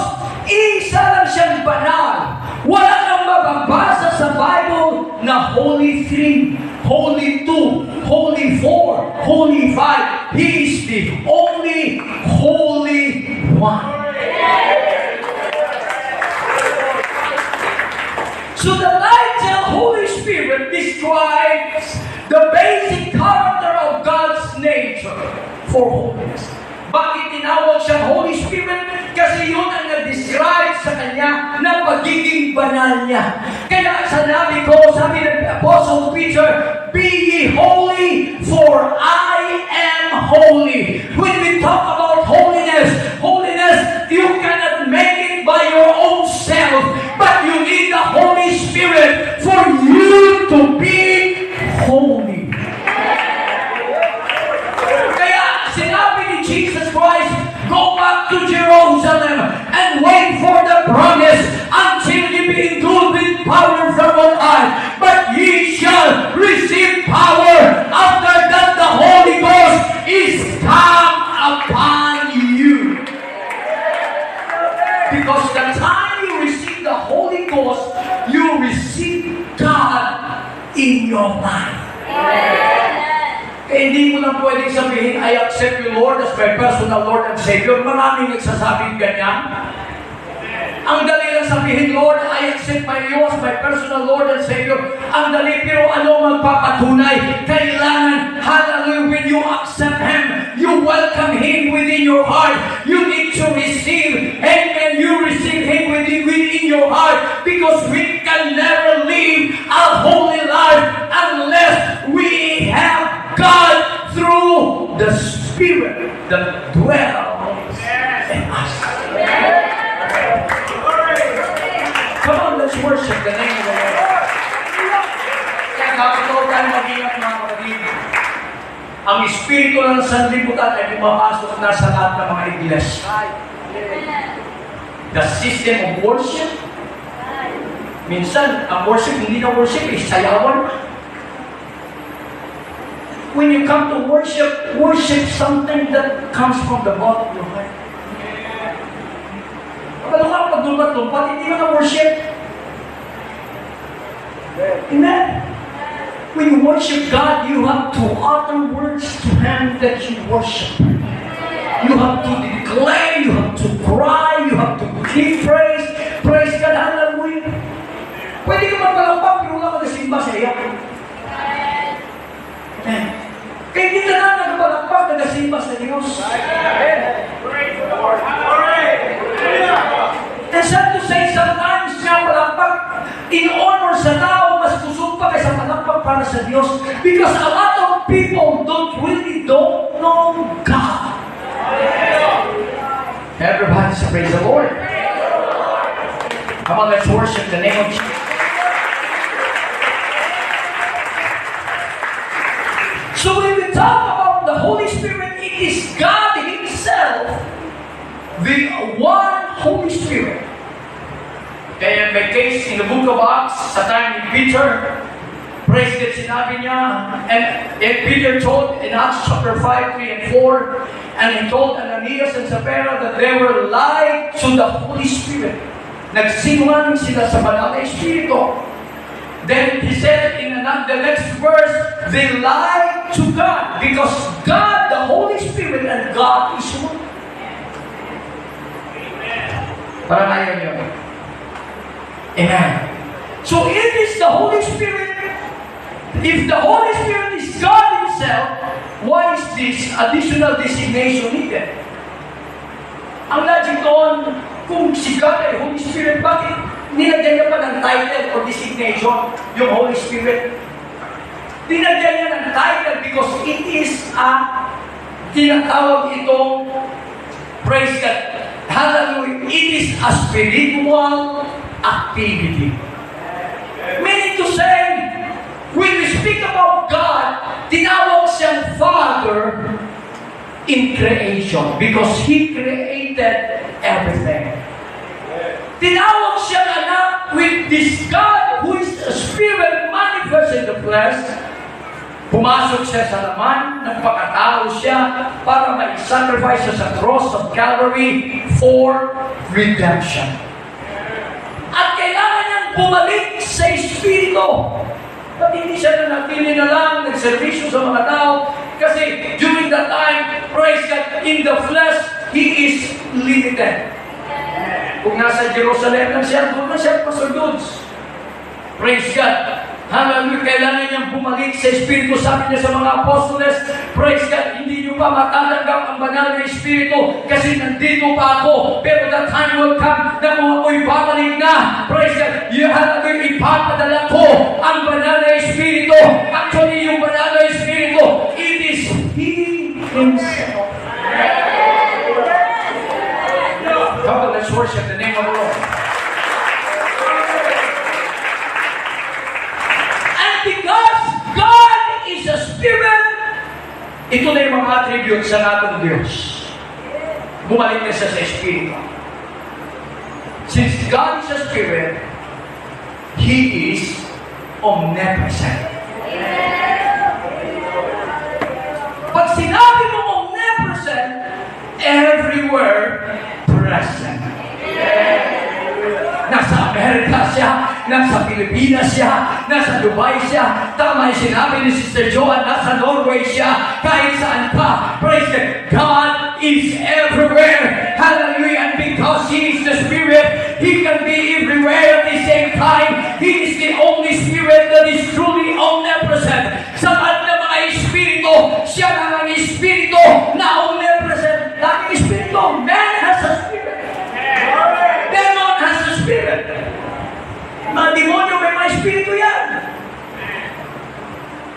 isa lang siyang banal. Wala kang mababasa sa Bible na Holy 3, Holy 2, Holy 4, Holy 5. He is the only Holy One. So the title Holy Spirit describes the basic character of God's nature for holiness. Bakit tinawag siyang Holy Spirit? Kasi yun ang nag-describe sa Kanya na pagiging banal niya. Kaya sabi ng Apostle Peter, Be ye holy, for I am holy. When we talk about holiness, you cannot make it by your own self, but you need the Holy Spirit for you to be holy. Kaya Jerusalem and wait for the promise until ye be endued with power from on high. But ye shall receive power after that the Holy Ghost is come upon you. Because the time you receive the Holy Ghost, you receive God in your life. Kaya hindi mo lang pwedeng sabihin, I accept you, Lord, as my personal Lord and Savior. Maraming nagsasabing ganyan. Ang dali lang sabihin, Lord, I accept you as my personal Lord and Savior. Ang dali, pero ano magpapatunay? Kailangan, hallelujah, when you accept Him, you welcome Him within your heart. You need to receive, amen, you receive Him within your heart, because we can never live a holy life unless we have God through the Spirit that dwells in us. Come on, let's worship the name of the Lord. Kaya kapag tayo mag-ingat, mga kapatid, ang Espiritu ng sanlibutan ay pumapasok na sa lahat ng mga iglesia. The system of worship, minsan, ang worship, hindi na worship, sayawan. When you come to worship, worship something that comes from the bottom of your heart. Kapag ka pagdulpat-dulpat, hindi mo na worship. Amen? When you worship God, you have to utter words to Him that you worship. You have to declare, you have to cry, you have to give praise. Praise God, hallelujah. Pwede ka magpalakpak, pero wala ka nasimba sa iyak. Amen. Kaya hindi ka na nagpalakpak, nagasimba sa Diyos. Praise the Lord. And sad to say, sometimes nga palakpak in honor sa tao, mas kusog pa kaysa palakpak para sa Diyos. Because a lot of people don't know God. Everybody say, praise the Lord. Come on, let's worship the name of Jesus. So when we talk about the Holy Spirit, it is God Himself, the one Holy Spirit. Kaya may case in the book of Acts, sa time ni Peter, praise God, sinabi niya, and Peter told in Acts chapter 5, 3 and 4, and he told Ananias and Sapphira that they were lied to the Holy Spirit. Nagsinungaling sila sa banal na Espiritu. Then he said in the next verse, they lied to God because God, the Holy Spirit, and God is one. Parang ayaw niyo. Amen. So it is the Holy Spirit. If the Holy Spirit is God Himself, why is this additional designation needed? Ang logic doon, kung si God ay Holy Spirit, bakit nilagyan niya pa ng title or designation yung Holy Spirit? Dinagyan niya ng title because it is a tinatawag itong, praise God, hallelujah, it is a spiritual activity. Meaning to say, when we speak about God, tinawag siyang Father in creation because He created everything. Tinawag siyang anak with this God who is a spirit manifest in the flesh. Pumasok siya sa laman, nagpakatao siya para ma-sacrifice siya sa cross of Calvary for redemption. At kailangan niyang bumalik sa Espiritu. Ba't hindi siya nanatili na lang, nagservisyo sa mga tao? Kasi during that time, praise God, in the flesh, He is limited. Kung nasa Jerusalem lang siya, doon na siya pasordons. Praise God. Hallelujah. Kailangan niyang bumalik sa Espiritu. Sabi niya sa mga apostoles, praise God, hindi niyo pa matatanggap ang banal na Espiritu kasi nandito pa ako. Pero that time will come na kung ako'y babalik na, praise God, hallelujah, ipapadala ko ang banal na Espiritu. Actually, yung banal na Espiritu, it is He Himself. Come on, let's worship the name of the Lord. And because God is a Spirit, ito na yung mga attributes sa natong Diyos. Bumalik na siya sa Espiritu. God is a spirit, He is omnipresent. Pag sinabi mo omnipresent, everywhere present. Nasa Amerika siya, nasa Pilipinas siya, nasa Dubai siya. Tama yung sinabi ni Sister Joan, nasa Norway siya, kahit saan pa. Praise God. God is everywhere. Hallelujah. And because He is the Spirit, He can be everywhere at the same time. He is the only Spirit that is truly omnipresent. Sa lahat ng mga Espiritu, siya lang ang Espiritu na omnipresent. Lahat ng Espiritu, man has a Spirit. Demon has a Spirit. Mga demonyo may mga Espiritu yan.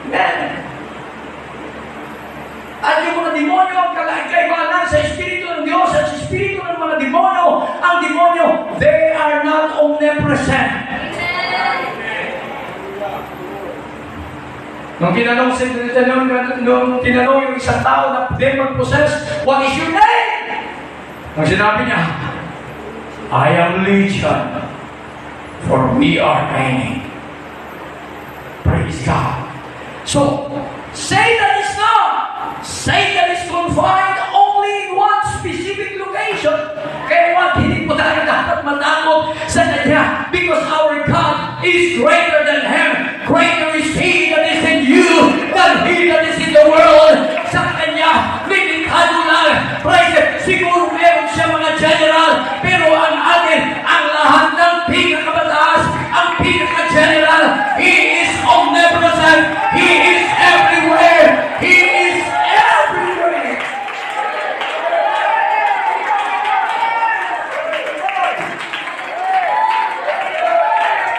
Man. At yung mga demonyo ang kaibahan sa Espiritu ng Diyos at sa Espiritu ng mga demonyo, ang demonyo, they are not omnipresent. Nung tinanong yung isang tao na demon-possessed, what is your name? Nung sinabi niya, I am Legion, for we are many. Praise God. So, Satan is confined only in one specific location. Kaya hindi po tayo dapat matakot sa kanya because our God is greater than him. Greater is He that is in you than he that is in the world. Sa kanya, limitado lang. Praise God. Siguro meron siya mga general, pero ang atin, ang lahat ng pinakabataas, ang pinaka-general, He is omnipresent. He is everywhere. He is everywhere.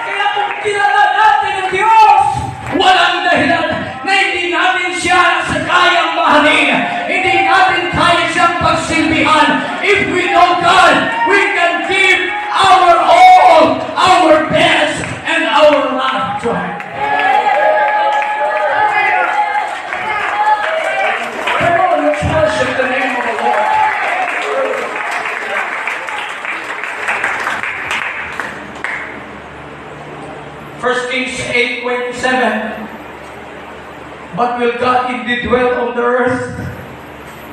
Kaya kung kilala natin ang Diyos, walang dahilan na hindi natin siya sa kayang mahalin. Hindi natin kaya siyang pagsilbihan. If we know God, we can give our all, our best, and our life to Him. Come on, let's worship the name of the Lord. First Kings 8:27. But will God indeed dwell on the earth?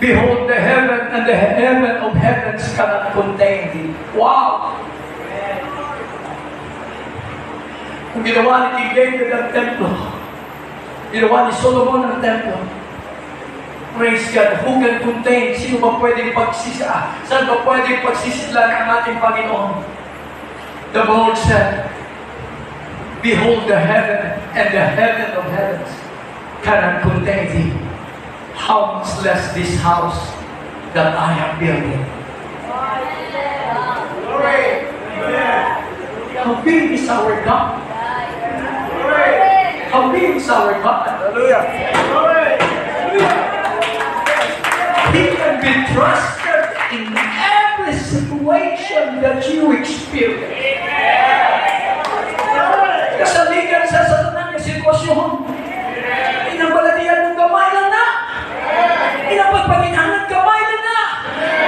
Behold, the heaven and the heaven of heavens cannot contain Thee. Wow! Kung ginawa ni King David ang templo, ginawa ni Solomon ang templo, praise God, who can contain? Sino ba pwedeng pagsisa? Saan ba pwedeng pagsisidlan ang ating Panginoon? The Lord said, behold, the heaven and the heaven of heavens cannot contain Thee. How much less this house that I am building. Glory. How big is our God? How big is our God? Hallelujah. He can be trusted in every situation that you experience. Kasaligan sa satunan ng sitwasyon. Inabaladian ng gamay lang na. Inapagpaginhan ng gamay lang na.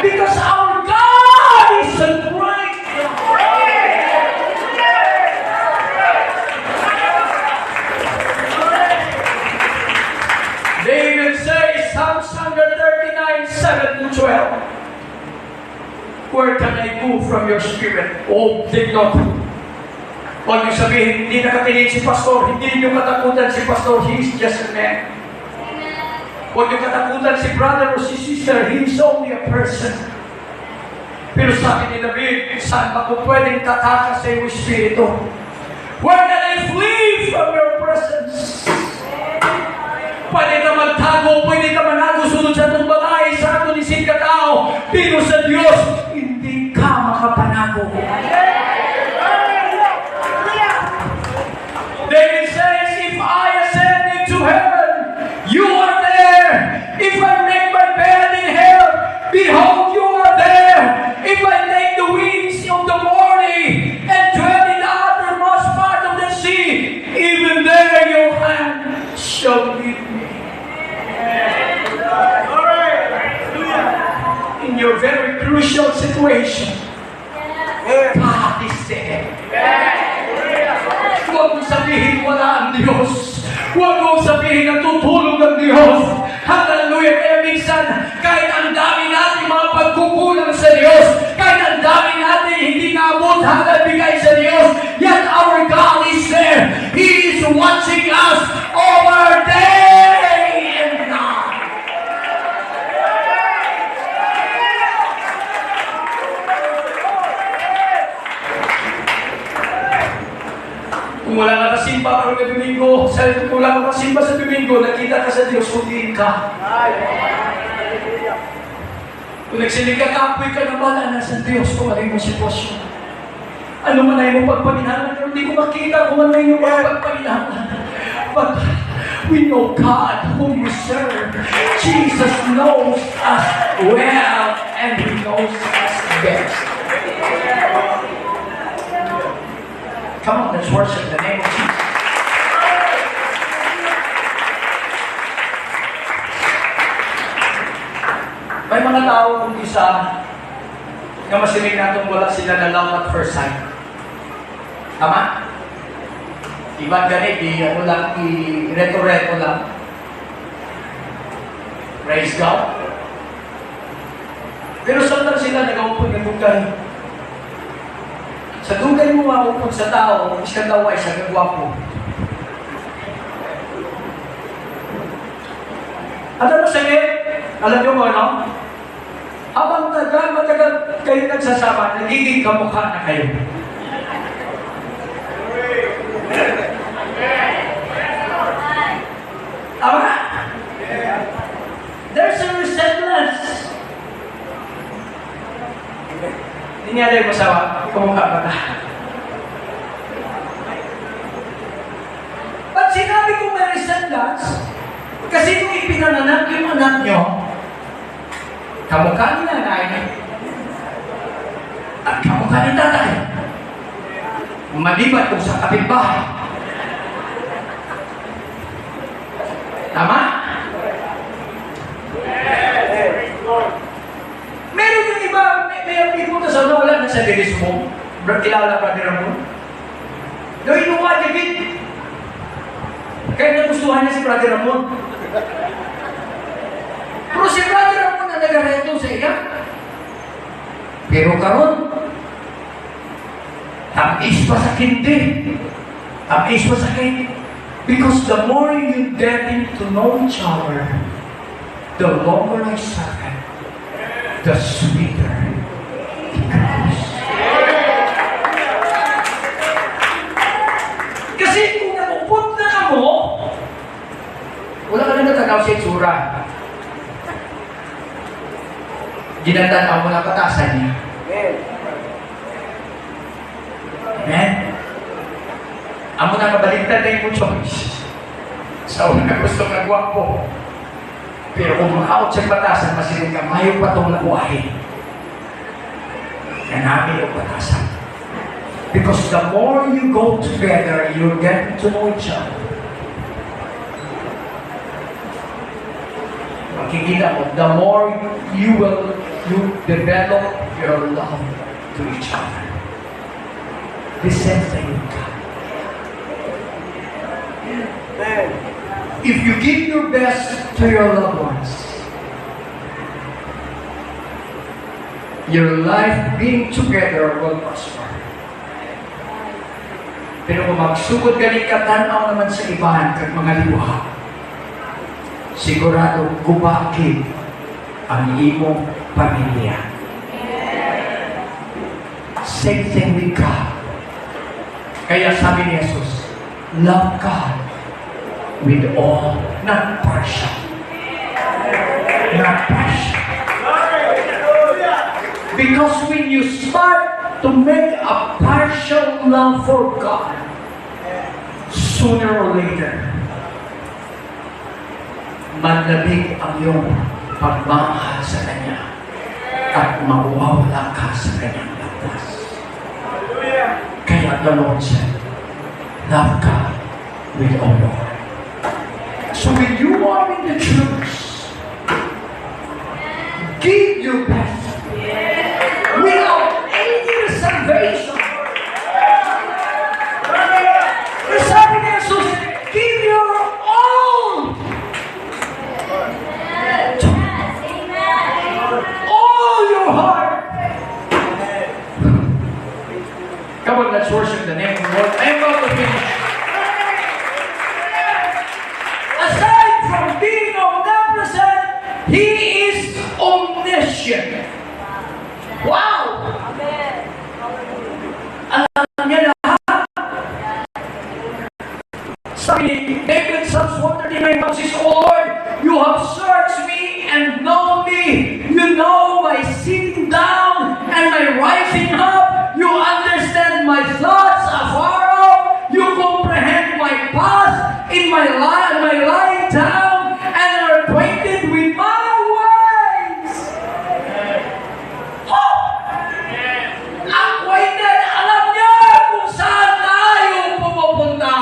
Because our God is a great God. David says, Psalms 139:7-12, where can I go from your spirit? Oh, take note. Huwag niyo sabihin, hindi nakatingin si pastor, hindi niyo katakutan si pastor, he is just a man. Huwag niyo katakutan si brother o si sister, he is only a person. Pero sabi ni David, saan ba ko pwedeng tataka sa iyong espiritu? Where can I flee from your presence? Pwede ka magtago, pwede ka manago sunod sa itong balay, sa ato ni Sikatao, pero sa Diyos, hindi ka makapanago. David says, if I ascend into heaven, you are there. If I make my bed in hell, behold, you are there. If I take the wings of the morning and dwell in the uttermost part of the sea, even there your hand shall lead me. In your very crucial situation, God is existe. Huwag mong sabihin wala ang Diyos. Huwag mong sabihin na tutulong ang Diyos. Hallelujah! Kaya minsan, kahit ang dami natin mga pagkukulang sa Diyos, kahit ang dami natin hindi naabot hanggang bigay sa Diyos, yet our God is there. He is watching us over day and night. Kung wala ka kasimba para sa Domingo, kung wala ka kasimba sa Domingo, nakita ka sa Diyos, kundiin ka. Kung nagsilig ka, kapoy ka na wala na sa Diyos kung ano yung sitwasyon. Ano man ay mong pagpanginahan, pero hindi ko makita kung ano yung pagpanginahan. But we know God whom we serve. Jesus knows us well, and He knows us best. Come on, let's worship the name of Jesus. May mga tao kung isa na masinig natong wala sila na love at first sight. Tama? Iba ganit, i-reto-reto lang. Praise God. Pero saan sila nag-upod ng bugay? Sa dugay mo maupod sa tao, isang daw ay sa gagwapo. At ano sakit? Alam niyo mo, no? Habang matagal kayo nagsasama, nagiging kamukha na kayo. Tama? There's a resemblance. Hindi nga rin masawa, kumukha ba na? Ba't sinabi kong may resemblance? Kasi kung ipinanganak yung anak nyo, kamukha ni nanay, at kamukha ni tatay, malibat kung sa kapitbahay. Tama? Meron yung iba, may pumunta sa una, wala na sa dilis mo. Kilala pa nila mo. No, inuwa, David. Kaya nagustuhan niya si Brother Ramon. Pero si Brother Ramon na nagareto sa iya. Pero karon, tamis pa sa kindi. Tamis pa sa kindi. Because the more you getting to know each other, the longer I suffer, the sweeter it grows. Kasi kung nakupot na ka mo, wala ka na natagaw sa itsura. Ginandaan mo na patasan niya. Amen? Amo na kabaligtad na yung choice. Sa una gusto ng gwapo. Pero kung makaot sa batasan, masinig ka, mayo pa itong lakuahin. Kanami yung batasan. Because the more you go together, you get to know each other. Makikita mo, the more you develop your love to each other. The same thing with God. If you give your best to your loved ones, your life being together will prosper. Pero kung magsugod galing ka, tanaw naman sa ibahan kag mga liwa, sigurado gubakid ang imong pamilya. Same thing with God. Kaya sabi ni Jesus, love God with all, not partial. Not partial. Because when you start to make a partial love for God, sooner or later, manlabig ang iyong pagmamahal sa Kanya at mawawala ka sa Kanyang landas. Kaya the Lord said, love God with all your heart. So when you are in the church, give your best. Without any reservation. Come on, let's worship the name of the Lord. I'm about to finish. Aside from being omnipresent, He is omniscient. Wow! Alam niya lahat. Sabi ni David, Psalms 139, says, O Lord, you have searched me and known me. You know my sitting down and my rising up. You understand my thoughts afar off. You comprehend my path in my lying down and are acquainted with my ways. Oh! Acquainted, alam niya kung saan tayo pumupunta.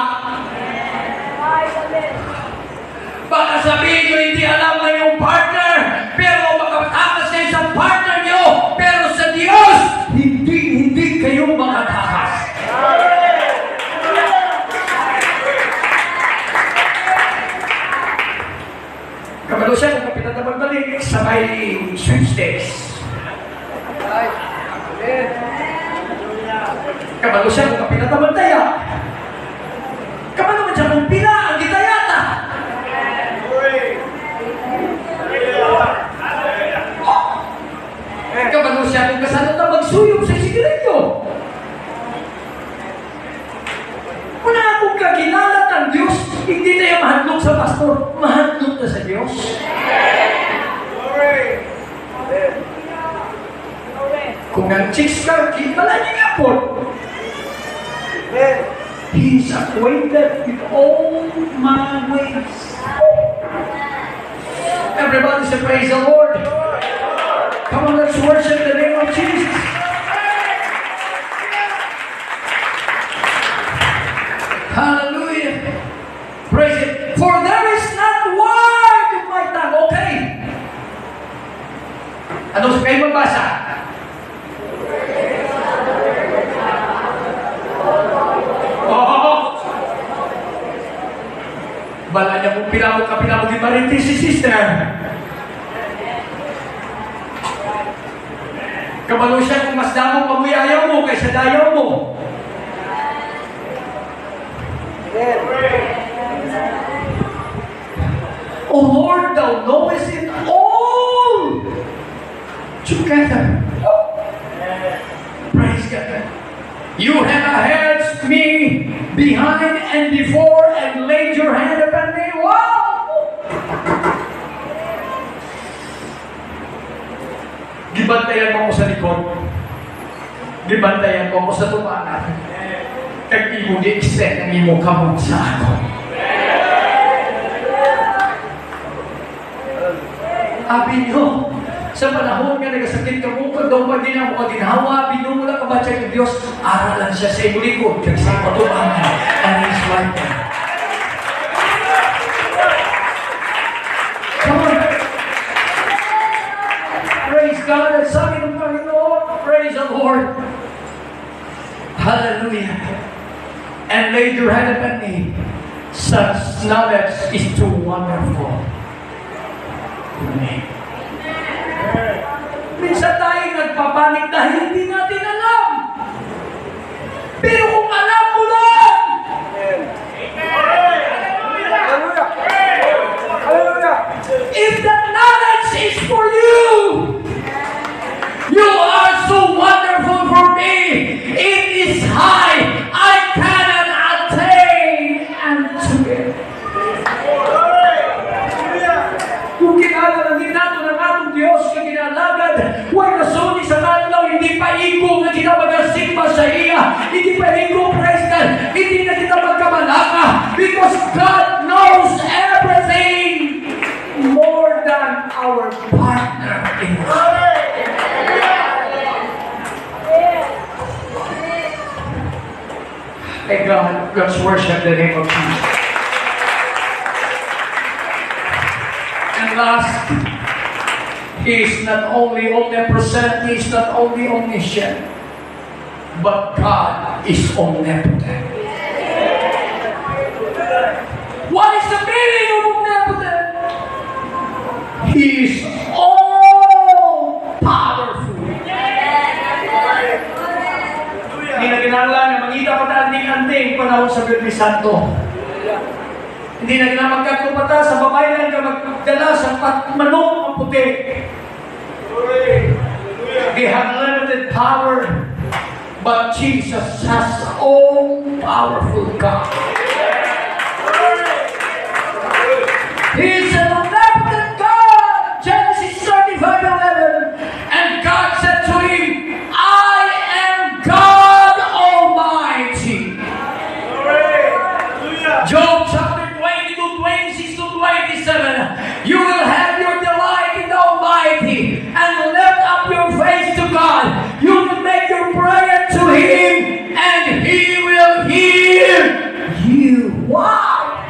Baka sabihin nyo hindi alam na yung partner, pero makatakas kayo sa partner nyo, pero sa Diyos, hindi kayo makatakas. Kabalo siya kung kapitan na magbalik sa may sweepstakes. Kabalo siya kung kapitan na magtaya. Kabalo man siya kung pila ang gitayata. Kabalo siya kung kasano na magsuyog sa sigarilyo. Kung na akong kakilala ng Diyos, hindi na yung mahandlok sa pastor, mahandlok na sa Diyos. Kung nag-chicks ka, wala niya nga po. He is acquainted with all my ways. Everybody say praise the Lord. Come on, let's worship the name of Jesus. Hallelujah. Praise it. For there is not word in my tongue. Okay. Ano sa kayo magbasa? Oh! Bala niya kung pinamot di marinti si sister. Kabalo siya kung mas damo pamuyayaw mo kaysa dayaw mo. O Lord, Thou knowest it all together. Praise God. You have hedged me behind and before and laid your hand upon me. Wow! Gibantayan mo ko sa likod. Gibantayan mo ko sa tumanan. Kag imo di-extend ang imo kamot sa ako. Abi niyo, sa panahon nga nagasakit ka mo, kag daw pag din ako kaginhawa, binumula ka ba siya ng Diyos, aralan siya sa imo likod, kag sa patumangan, and His right hand. Come on. Praise God, at sabi ng Panginoon, praise the Lord. Hallelujah. And laid your hand upon me. Such knowledge is too wonderful to me. Minsan tayo nagpapanik dahil hindi natin alam. Pero kung alam mo lang, if that knowledge is for you, you are so wonderful for me. It is high. I cannot attain unto it. Kung kinala ng nato ng atong Diyos, kung kinalagad, huwag nasuni sa kanlaw, hindi pa iko na kinabagasigma sa iya, hindi pa iko, praise God, hindi na kita magkamalaka, because God knows everything more than our partner in life. Hey God, let's worship the name of Jesus. And last, He is not only omnipresent, He is not only omniscient, but God is omnipotent. What is the meaning of omnipotent? He is all powerful. Hindi na kinala dapat anding-anding panahon sa Biyernes Santo. Hindi na ginamagkat pata sa babayan ka magdala sa manok ang puti. They have limited power, but Jesus has all powerful God. He is an omnipotent God. Genesis 35:11. And God said to him, I am God Almighty. Job chapter 22:26-27. You will have your delight in the Almighty and lift up your face to God. You will make your prayer to Him and He will hear you. Wow!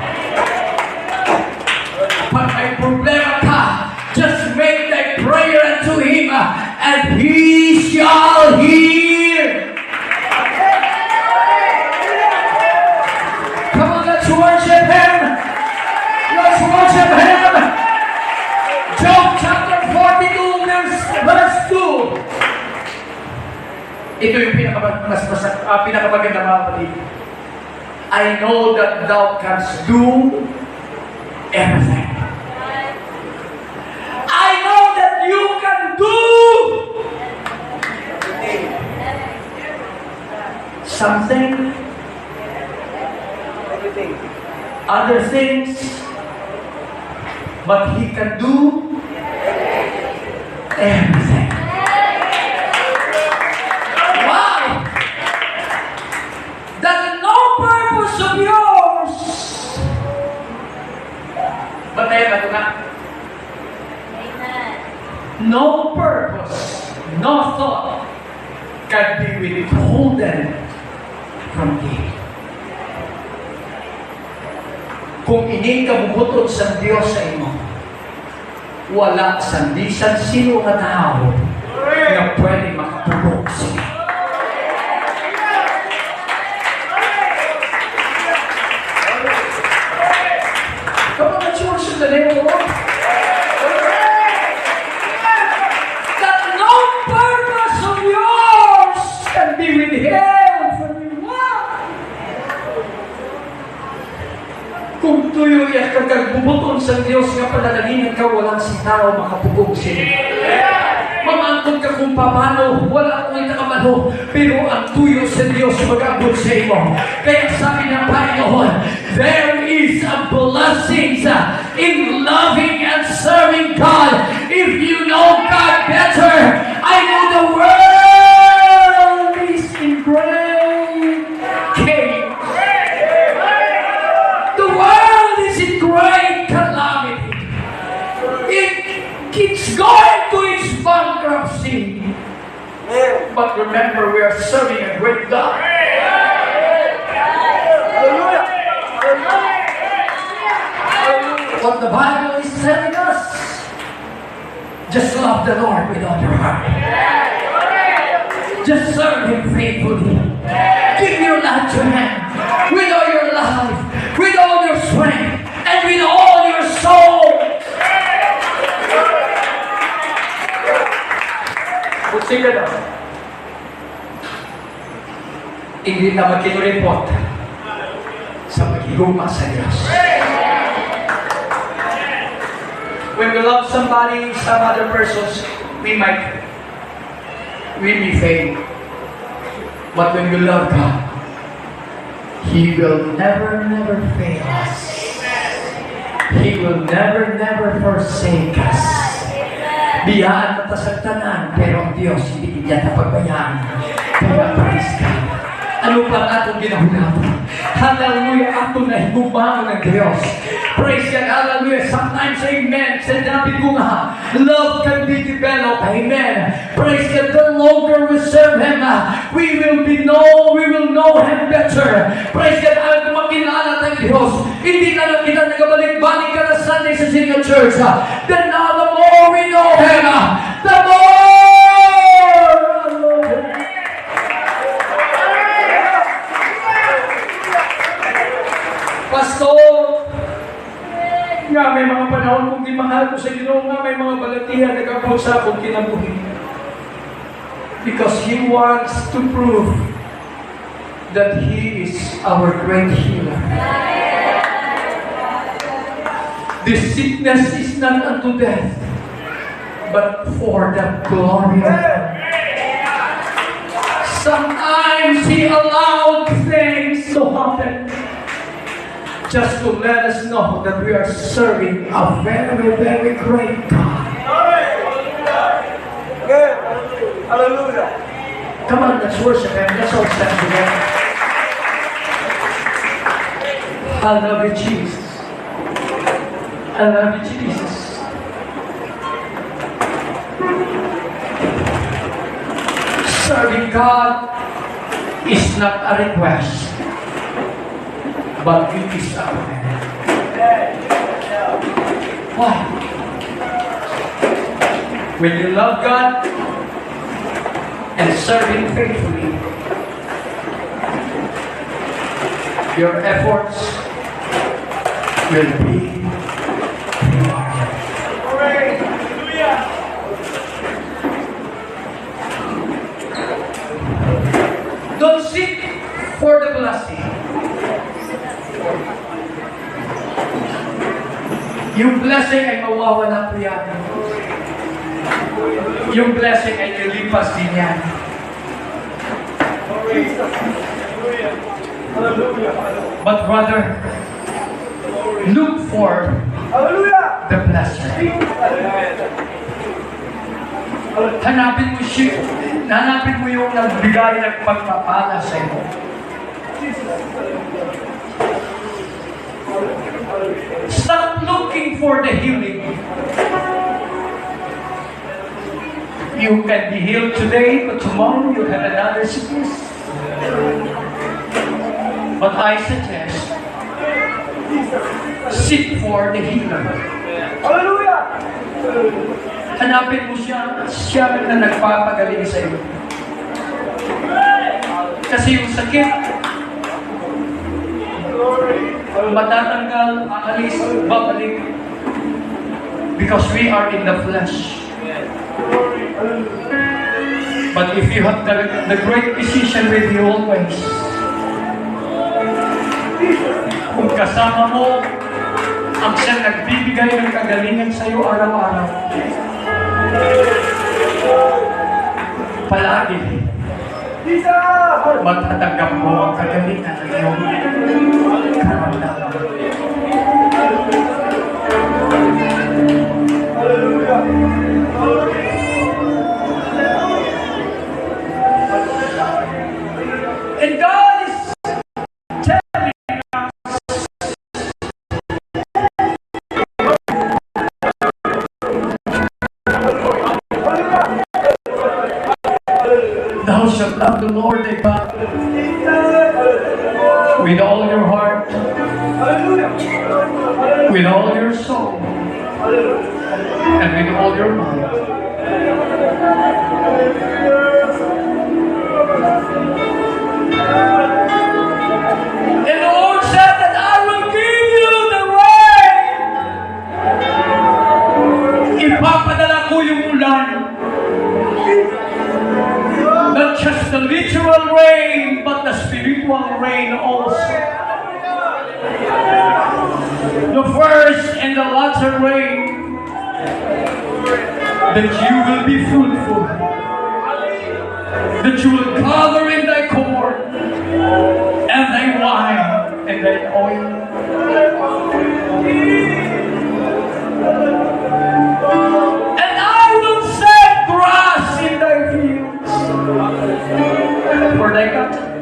Pag may problema ka, just make thy prayer unto Him and He shall hear. Come on, let's worship Him. Let's worship Him. Job chapter 42, verse 2. Ito yung pinakamaganda mga kapatid. I know that thou canst do everything. I know that you can do something, other things, but He can do everything. Wow! That no purpose of yours. Batayan na ito na. No purpose, no thought can be withholden from thee. Kung ini kabubutod sa Diyos sa imo, wala sa bisan sino nga tao na pwede makatulog siya. Come on, let's worship the name of the Lord. That no purpose of yours can be withheld from you. Wow! Kung tuyo iya kagagbubuton sa Diyos nga panalalingan ka, walang si tao makapugong siya. Mamantod ka kung paano, wala kong itakabalo, pero ang tuyo sa Diyos mag-abot sa imo. Kaya sabi ng Panginoon, there is a blessings in loving and serving God. If you know God better, I know the world is in great chaos. The world is in great calamity. It's going to its bankruptcy. But remember, we are serving a great God. What the Bible is telling us, just love the Lord with all your heart. Just serve Him faithfully. Give your life to Him with all your life, with all your strength, and with all your soul. Sige na. Hindi na magkinuripot sa maghiguma sa Diyos. When we love somebody, some other persons, we be fail. But when we love God, He will never fail us. He will never forsake us. Biyaan at tasagtanan, pero ang Diyos hindi niya napagbayaan. Kaya praise God. Ano pa atong ginahulapan? Hallelujah, ato na higumangan ng Diyos. Praise God, hallelujah. Sometimes, amen. Sinabi ko nga, love can be developed. Amen. Praise God, the longer we serve Him, we will know Him better. Praise God, ang makilala ng Diyos. Hindi na lang kita nagabalik-balik ka na Sunday sa senior church. Then now, the more we know Him, the more Pastor, nga may mga panahon kung di mahal ko sa Ginoo, nga may mga balatihan nagkapaw sa akong kinabuhi. Because He wants to prove that He is our great healer. This sickness is not unto death, but for the glory of God. Sometimes He allowed things to happen just to let us know that we are serving a very, very great God. Hallelujah. Come on, let's worship Him. Let's all stand together. I love you, Jesus. I love you, Jesus. Serving God is not a request, but it is a command. Why? When you love God and serve Him faithfully, your efforts will be rewarded. Hallelujah. Don't seek for the blessing. Yung blessing ay mawawala po yan. Yung blessing ay nilipas din yan. But rather, look for Hallelujah. the blessing. Hanapin mo yung nagbigay ng pagpapala sa iyo. Stop looking for the healing. You can be healed today, but tomorrow you have another sickness. But I suggest, seek for the healer. Hallelujah. Hanapin mo siya na nagpapagaling sa iyo. Kasi yung sakit, matatanggal, aalis, babalik. Because we are in the flesh. But if you have the great physician with you always, kung kasama mo ang siyang nagbibigay ng kagalingan sa iyo araw-araw, palagi magtatanggap mo ang kagalingan ng iyong karamdaman. And God is telling us thou shalt love the Lord thy God with all your heart, with all your soul, and with all your mind. And the Lord said that I will give you the rain. Ipapadala ko yung ulan. Not just the literal rain, but the spiritual rain also. The first and the latter rain, that you will be fruitful, that you will gather in thy corn, and thy wine, and thy oil. And I will set grass in thy fields for thy cattle,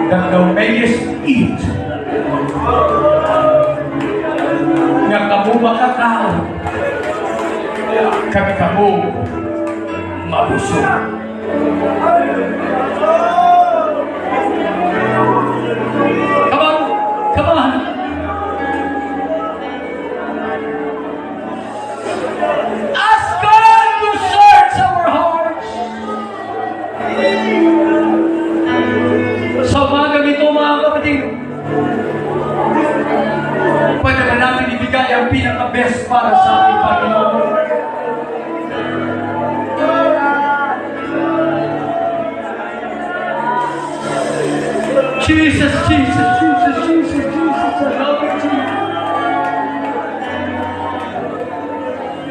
that thou mayest eat. Nga kamu makatao, kami kamu mabusog. Come on, come on. Ask God to search our hearts. Sa umaga nito, mga kapatid, pwede ba natin ibigay ang pinaka-best para sa ating Panginoon? Jesus, Jesus, Jesus, Jesus, Jesus. I love you, Jesus.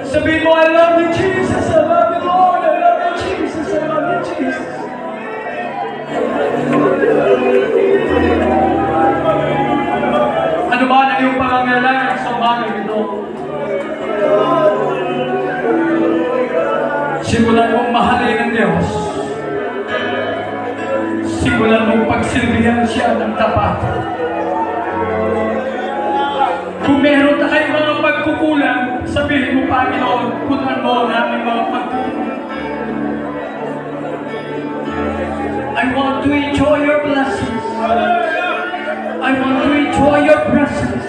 Sabihin mo, I love you, Jesus. I love you, Lord. I love you, Jesus. I love you, Jesus. Ano ba ang iyong pangangailangan sa umagang ito? Simulan mong mahalin ang Diyos. Simulan mong pagsilbihan siya ng tapat. Kung meron na kayong mga pagkukulang, sabihin mo, Panginoon, punan mo ang aming mga pagkukulang. I want to enjoy your blessings. I want to enjoy your presence.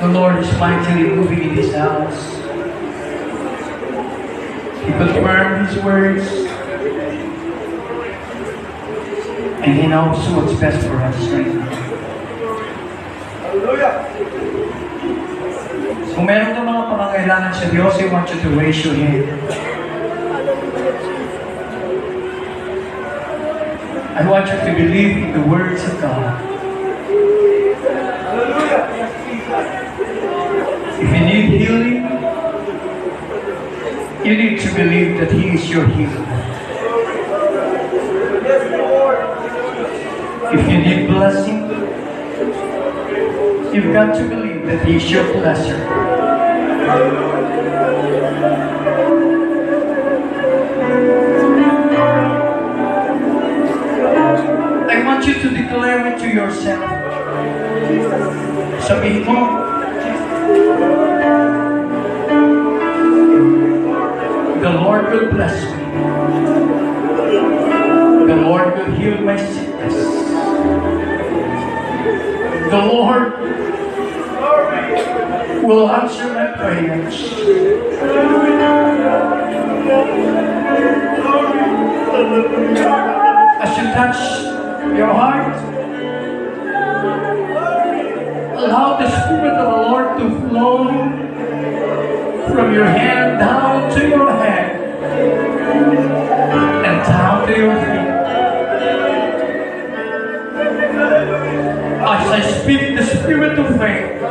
The Lord is mightily moving in this house. He confirmed His words. And He knows what's best for us right now. Hallelujah. Kung meron kang mga pangangailangan sa Diyos, I want you to raise your hand. I want you to believe in the words of God. Hallelujah. If you need healing, you need to believe that He is your healer. Yes, Lord. If you need blessing, you've got to believe that He is your blesser. I want you to declare it to yourself. Sabihin mo, the Lord will bless me. The Lord will heal my sickness. The Lord will answer my prayers. As you touch your heart, allow the Spirit of the Lord to flow from your hand down to your head and down to your feet. As I speak the Spirit of faith,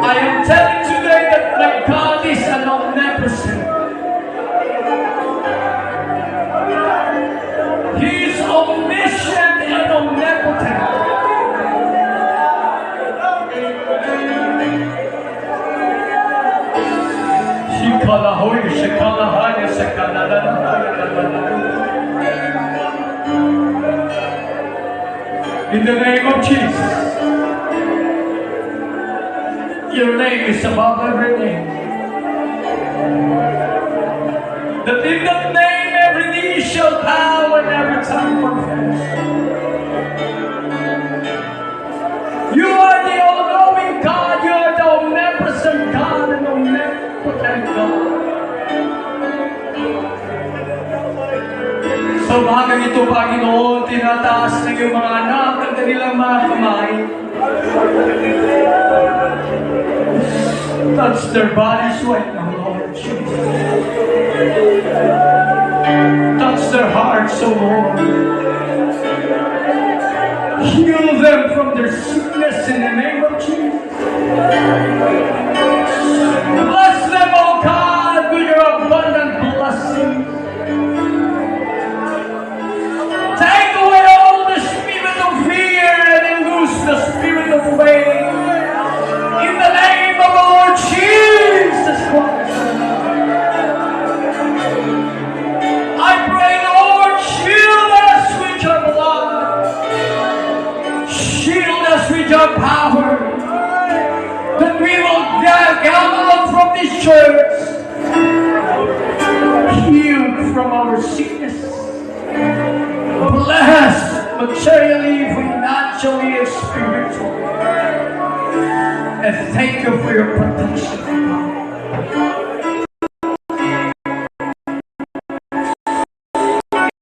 I am telling today that my God is an omnipresent. He is omniscient and omnipotent. Shikalahoy, shikalahaya, shikalalahaya. In the name of Jesus. Your name is above every name. That in that name every knee shall bow and every tongue confess. You are the all-knowing God. You are the omnipresent God and omnipotent God. Sa umagang ito, Panginoon, tinataas ng iyong mga anak ang kanilang mga kamay. Touch their bodies right now, Lord Jesus. Touch their hearts, O Lord. Heal them from their sickness in the name of Jesus. Bless them, O God, with your abundant blessings. Take away all the spirit of fear and loose the spirit of faith. In the name of the Lord Jesus Christ. I pray, Lord, shield us with your blood. Shield us with your power. That we will come out from this church healed from our sickness. Blessed materially, financially, and spiritually. And thank you for your protection.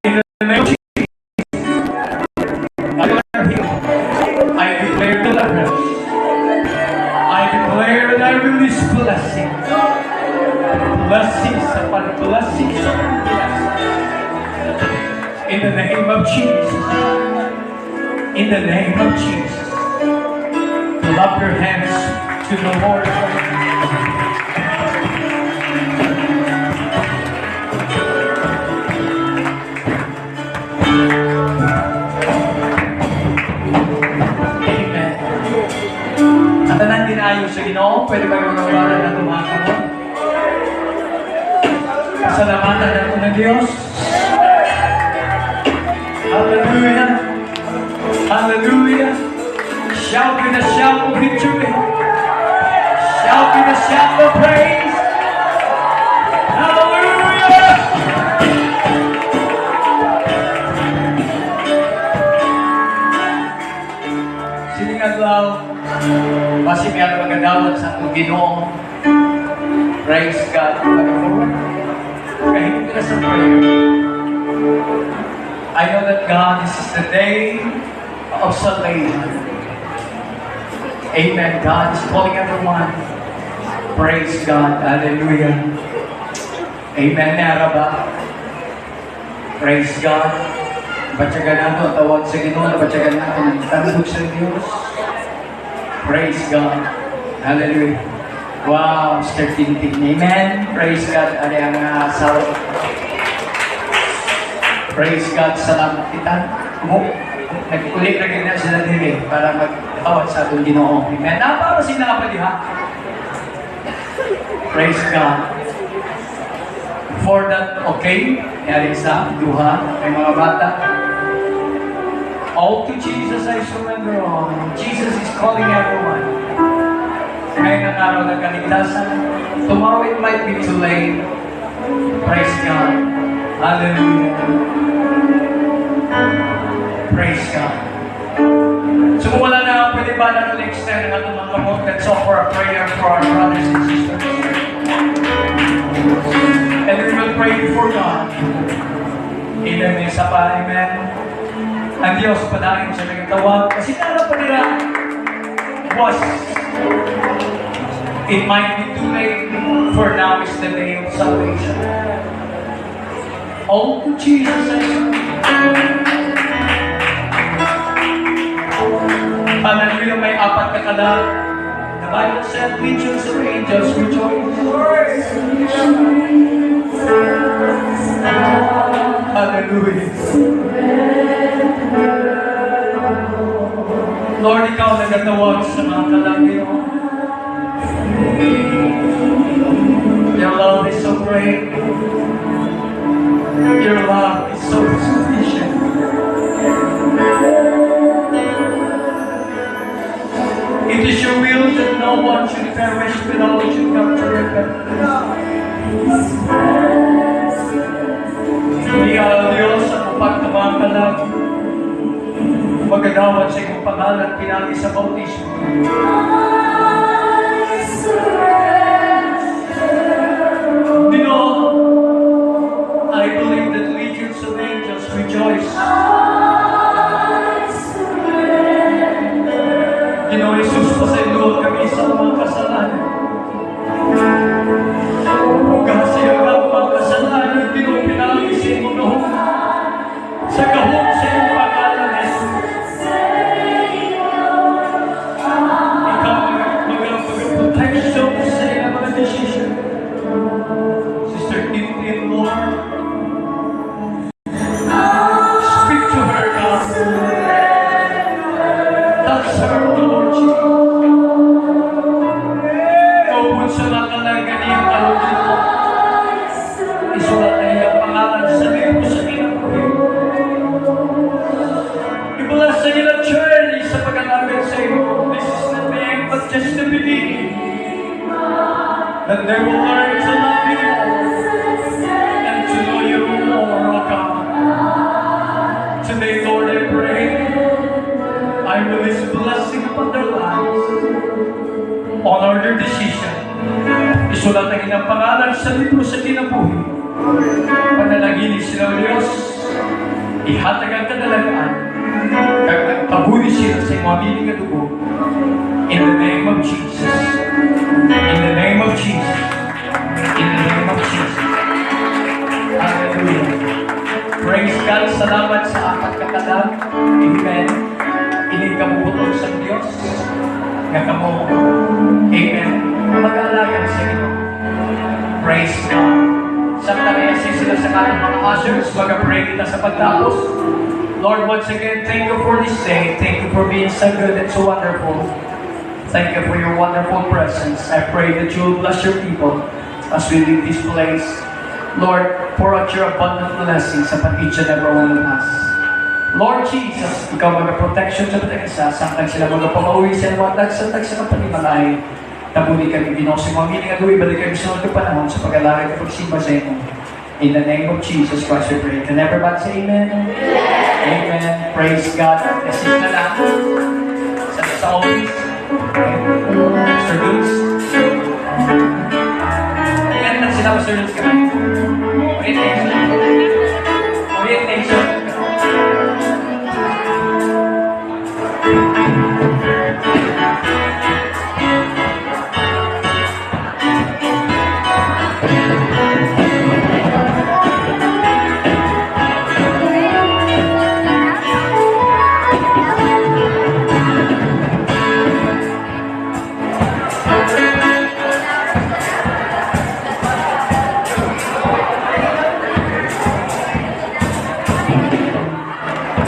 In the name of Jesus, I declare healing. I declare deliverance. I declare and I release blessing. Blessings upon blessings upon blessings. In the name of Jesus. In the name of Jesus. Clap your hands to the Lord. Amen. Ang tanan dinayo sa Ginoo, pwede ba yung nawalan na tumakbo? Pasalamatan natin ng Diyos. Hallelujah. Hallelujah. Shout with a shout of victory. Shout with a shout of praise. Hallelujah. kaning adlaw, basi may magkadawat sa atong Ginoo. Praise God. Mag-forward. Kahit ka sa prayer. I know that God, this is the day of salvation. Amen. God is calling everyone. Praise God. Hallelujah. Amen. Naraba. Praise God. Batyagan nato, tawag sa Ginoo, batyagan nato ng tandog sa Diyos. Praise God. Hallelujah. Wow, Mr. Tintin. Amen. Praise God. Ano ang asawa. Praise God. Salamat kita. Nagkulik na ganyan sila din para magtawag sa atong Ginoo. Amen. Para sila ka pa diha. Praise God. For that, okay, yari sa duha, may mga bata. All to Jesus I surrender all. Jesus is calling everyone. Ngayon ang araw ng kaligtasan. Tomorrow it might be too late. Praise God. Hallelujah. Praise God. So kung wala na, pwede ba natin extend ang ating mga kamot? Let's offer a prayer for our brothers and sisters. And we will pray before God. Amen. May isa pa. Amen. Ang Diyos padahin sa mga tawag. Kasi nara pa nila was it might be too late, for now is the day of salvation. All to Jesus I surrender. Hallelujah, may apat na kalag. The Bible said, legions of angels rejoice. Hallelujah. Lord, ikaw nagatawag sa mga kalag niyo. Your love is so great. Your love is so sufficient. It is your will that no one should perish, but all should come to repentance. Hindi ka, Diyos, ang pagkabangkalag, magagawad sa iyong pangalan, pinagi sa bautismo. I believe that legions of angels rejoice. Jesus, pasaylo kami sa mga kasalanan. Kasi ang mga kasalanan, pinupinagi sa iyong noon. Sa kahon sa iyong pangalan, Jesus. Ikaw mag-protection sa iyong mga decision. Sister Tintin, Lord. Speak to her, God. Touch her, Lord Jesus. Sa mga nagaling kalugin mo, isulat na iyong pangalan sa libro sa kinabuhi. Ibulas sa ilang journey sa pag-alagad sa iyo. This is not the end, but just the beginning. That they will learn to love you more and to know you more, O God. Today, Lord, I pray, I release blessing upon their lives. Honor their decision. Isulat ang ilang pangalan sa libro sa kinabuhi. Panalangin sila, Diyos. Ihatag ang kadalagaan. Pagpabuli sila sa iyong mamiling na dugo. In the name of Jesus. In the name of Jesus. In the name of Jesus. Hallelujah. Praise God. Salamat sa apat katalag. Amen. Inig kabubutol sa Diyos. Ngakamo. Amen. Mag-aalagan sa inyo. Praise God. Samtala sila sa kanyang mga ushers, mag-pray kita sa pagtapos. Lord, once again, thank you for this day. Thank you for being so good and so wonderful. Thank you for your wonderful presence. I pray that you will bless your people as we leave this place. Lord, pour out your abundant blessings upon each and every one of us. Lord Jesus, ikaw mag-protection sa pagkakasa, samtang sila mag-pamauwi sa watag sa kapanimalay. Tabuli kami binosing mga miling at balik kami sa mga panahon sa pag-alari at pagsimba sa inyo. In the name of Jesus Christ, we pray. Can everybody say amen? Amen. Praise God. Kasi na lang. sa office. Okay? Mr. Goods.